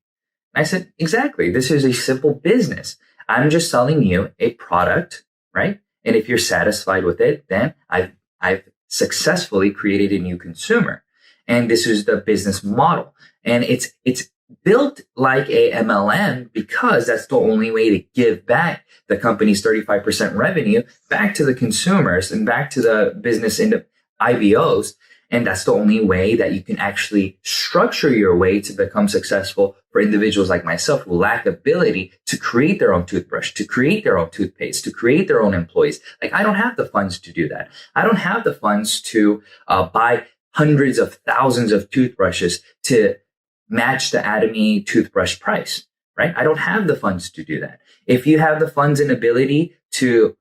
I said, exactly. This is a simple business. I'm just selling you a product, right? And if you're satisfied with it, then I've successfully created a new consumer. And this is the business model. And it's built like a MLM because that's the only way to give back the company's 35% revenue back to the consumers and back to the business in the IBOs. And that's the only way that you can actually structure your way to become successful for individuals like myself who lack ability to create their own toothbrush, to create their own toothpaste, to create their own employees. Like, I don't have the funds to do that. I don't have the funds to buy hundreds of thousands of toothbrushes to match the Atomy toothbrush price, right? I don't have the funds to do that. If you have the funds and ability to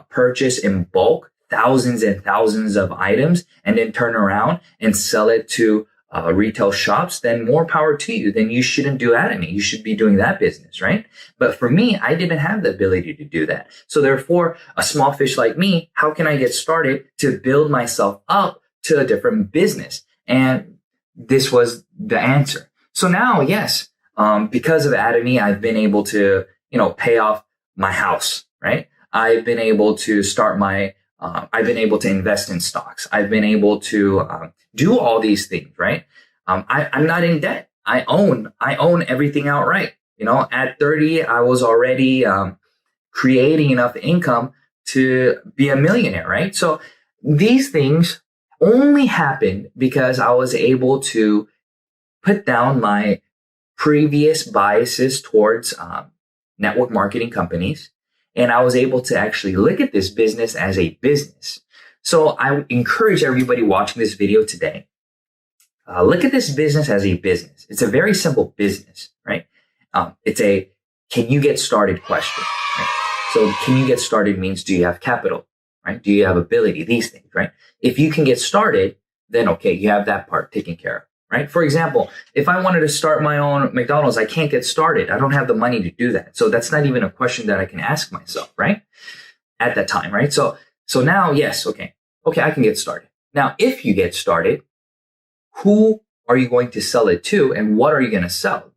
purchase in bulk thousands and thousands of items and then turn around and sell it to retail shops, then more power to you. Then you shouldn't do Atomy. You should be doing that business, right? But for me, I didn't have the ability to do that. So therefore, a small fish like me, how can I get started to build myself up to a different business? And this was the answer. So now, yes, because of Atomy, I've been able to, pay off my house, right? I've been able to I've been able to invest in stocks. I've been able to do all these things, right? I'm not in debt. I own everything outright. At 30, I was already creating enough income to be a millionaire, right? So these things only happened because I was able to put down my previous biases towards network marketing companies. And I was able to actually look at this business as a business. So I encourage everybody watching this video today, look at this business as a business. It's a very simple business, right? It's a, can you get started question, right? So can you get started means, do you have capital, right? Do you have ability? These things, right? If you can get started, then okay, you have that part taken care of. Right? For example, if I wanted to start my own McDonald's, I can't get started. I don't have the money to do that. So that's not even a question that I can ask myself, right? At that time, right? So now, yes, okay, I can get started. Now, if you get started, who are you going to sell it to and what are you going to sell?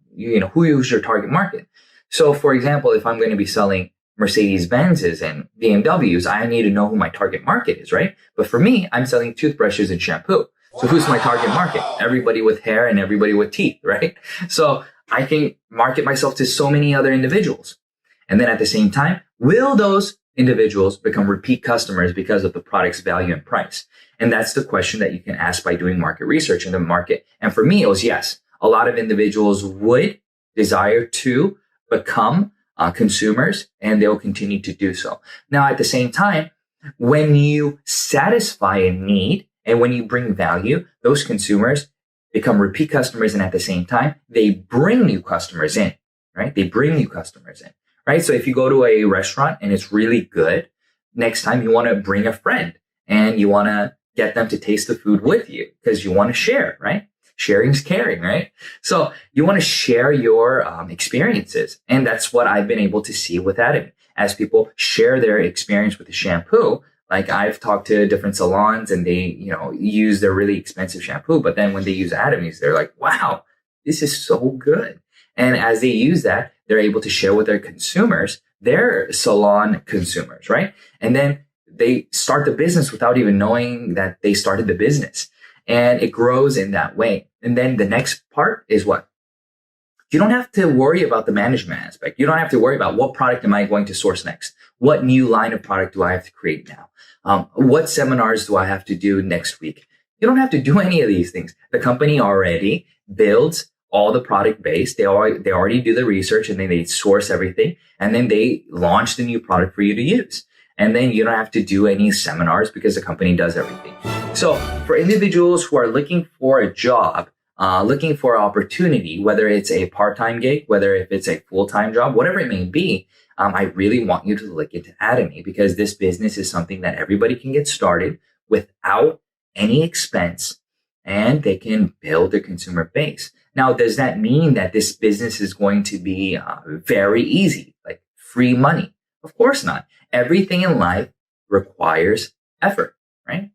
Who is your target market? So for example, if I'm going to be selling Mercedes-Benzes and BMWs, I need to know who my target market is, right? But for me, I'm selling toothbrushes and shampoo. So who's my target market? Everybody with hair and everybody with teeth, right? So I can market myself to so many other individuals. And then at the same time, will those individuals become repeat customers because of the product's value and price? And that's the question that you can ask by doing market research in the market. And for me, it was yes. A lot of individuals would desire to become consumers and they'll continue to do so. Now, at the same time, when you satisfy a need, and when you bring value, those consumers become repeat customers. And at the same time, they bring new customers in, right? They bring new customers in, right? So if you go to a restaurant and it's really good, next time you want to bring a friend and you want to get them to taste the food with you because you want to share, right? Sharing's caring, right? So you want to share your experiences. And that's what I've been able to see with Atomy. As people share their experience with the shampoo, like I've talked to different salons and they, use their really expensive shampoo, but then when they use Atomy's, they're like, wow, this is so good. And as they use that, they're able to share with their consumers, their salon consumers, right? And then they start the business without even knowing that they started the business. And it grows in that way. And then the next part is what? You don't have to worry about the management aspect. You don't have to worry about what product am I going to source next? What new line of product do I have to create now? What seminars do I have to do next week? You don't have to do any of these things. The company already builds all the product base. They already do the research and then they source everything and then they launch the new product for you to use. And then you don't have to do any seminars because the company does everything. So for individuals who are looking for a job, looking for an opportunity, whether it's a part-time gig, whether if it's a full-time job, whatever it may be, I really want you to look into Atomy because this business is something that everybody can get started without any expense and they can build their consumer base. Now, does that mean that this business is going to be very easy, like free money? Of course not. Everything in life requires effort, right?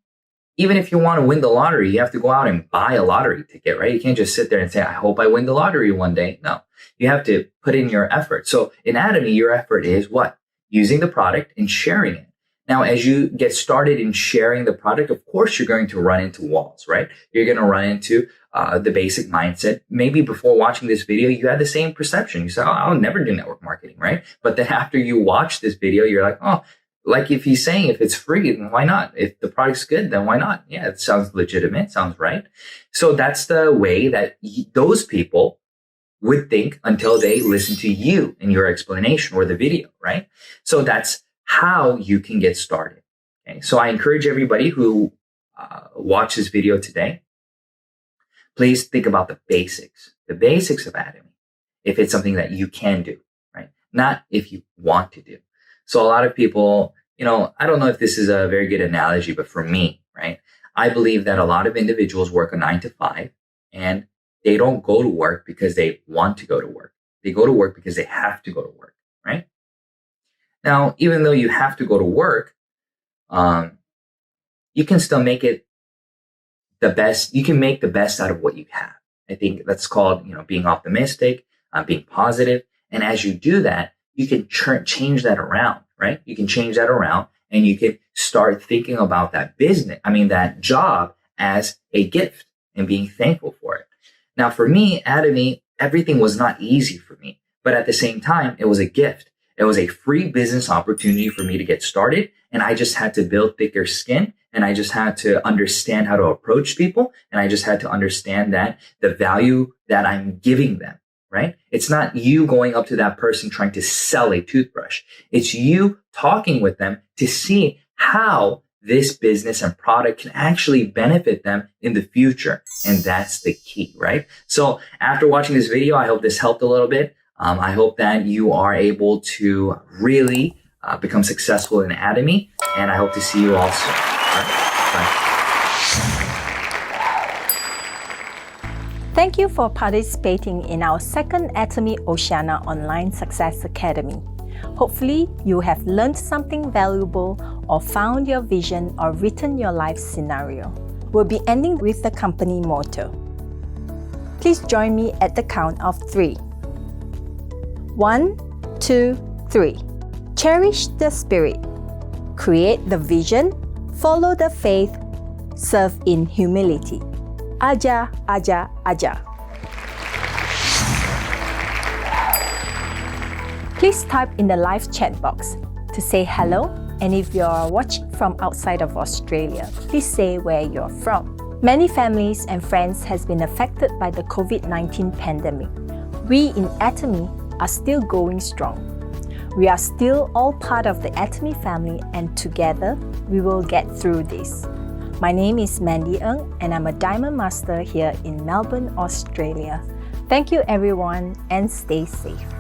Even if you want to win the lottery, you have to go out and buy a lottery ticket, right? You can't just sit there and say, I hope I win the lottery one day. No, you have to put in your effort. So in Atomy, your effort is what? Using the product and sharing it. Now, as you get started in sharing the product, of course, you're going to run into walls, right? You're going to run into the basic mindset. Maybe before watching this video, you had the same perception. You said, oh, I'll never do network marketing, right? But then after you watch this video, you're like, oh, like if he's saying if it's free, then why not? If the product's good, then why not? Yeah, it sounds legitimate. Sounds right. So that's the way that those people would think until they listen to you and your explanation or the video, right? So that's how you can get started. Okay. So I encourage everybody who watch this video today, please think about the basics of Atomy. If it's something that you can do, right? Not if you want to do. So a lot of people, I don't know if this is a very good analogy, but for me, right? I believe that a lot of individuals work a 9 to 5 and they don't go to work because they want to go to work. They go to work because they have to go to work, right? Now, even though you have to go to work, you can still make it the best. You can make the best out of what you have. I think that's called, being optimistic, being positive. And as you do that, you can change that around, right? You can change that around and you can start thinking about that job as a gift and being thankful for it. Now, for me, Atomy, everything was not easy for me, but at the same time, it was a gift. It was a free business opportunity for me to get started. And I just had to build thicker skin. And I just had to understand how to approach people. And I just had to understand that the value that I'm giving them, right? It's not you going up to that person trying to sell a toothbrush. It's you talking with them to see how this business and product can actually benefit them in the future. And that's the key, right? So after watching this video, I hope this helped a little bit. I hope that you are able to really become successful in Atomy. And I hope to see you all soon. All right, bye. Thank you for participating in our second Atomy Oceania Online Success Academy. Hopefully, you have learned something valuable or found your vision or written your life scenario. We'll be ending with the company motto. Please join me at the count of 3. 1, 2, 3. Cherish the spirit. Create the vision. Follow the faith. Serve in humility. Aja, aja, aja. Please type in the live chat box to say hello, and if you're watching from outside of Australia, please say where you're from. Many families and friends has been affected by the COVID-19 pandemic. We in Atomy are still going strong. We are still all part of the Atomy family, and together we will get through this. My name is Mandy Ng, and I'm a Diamond Master here in Melbourne, Australia. Thank you everyone, and stay safe.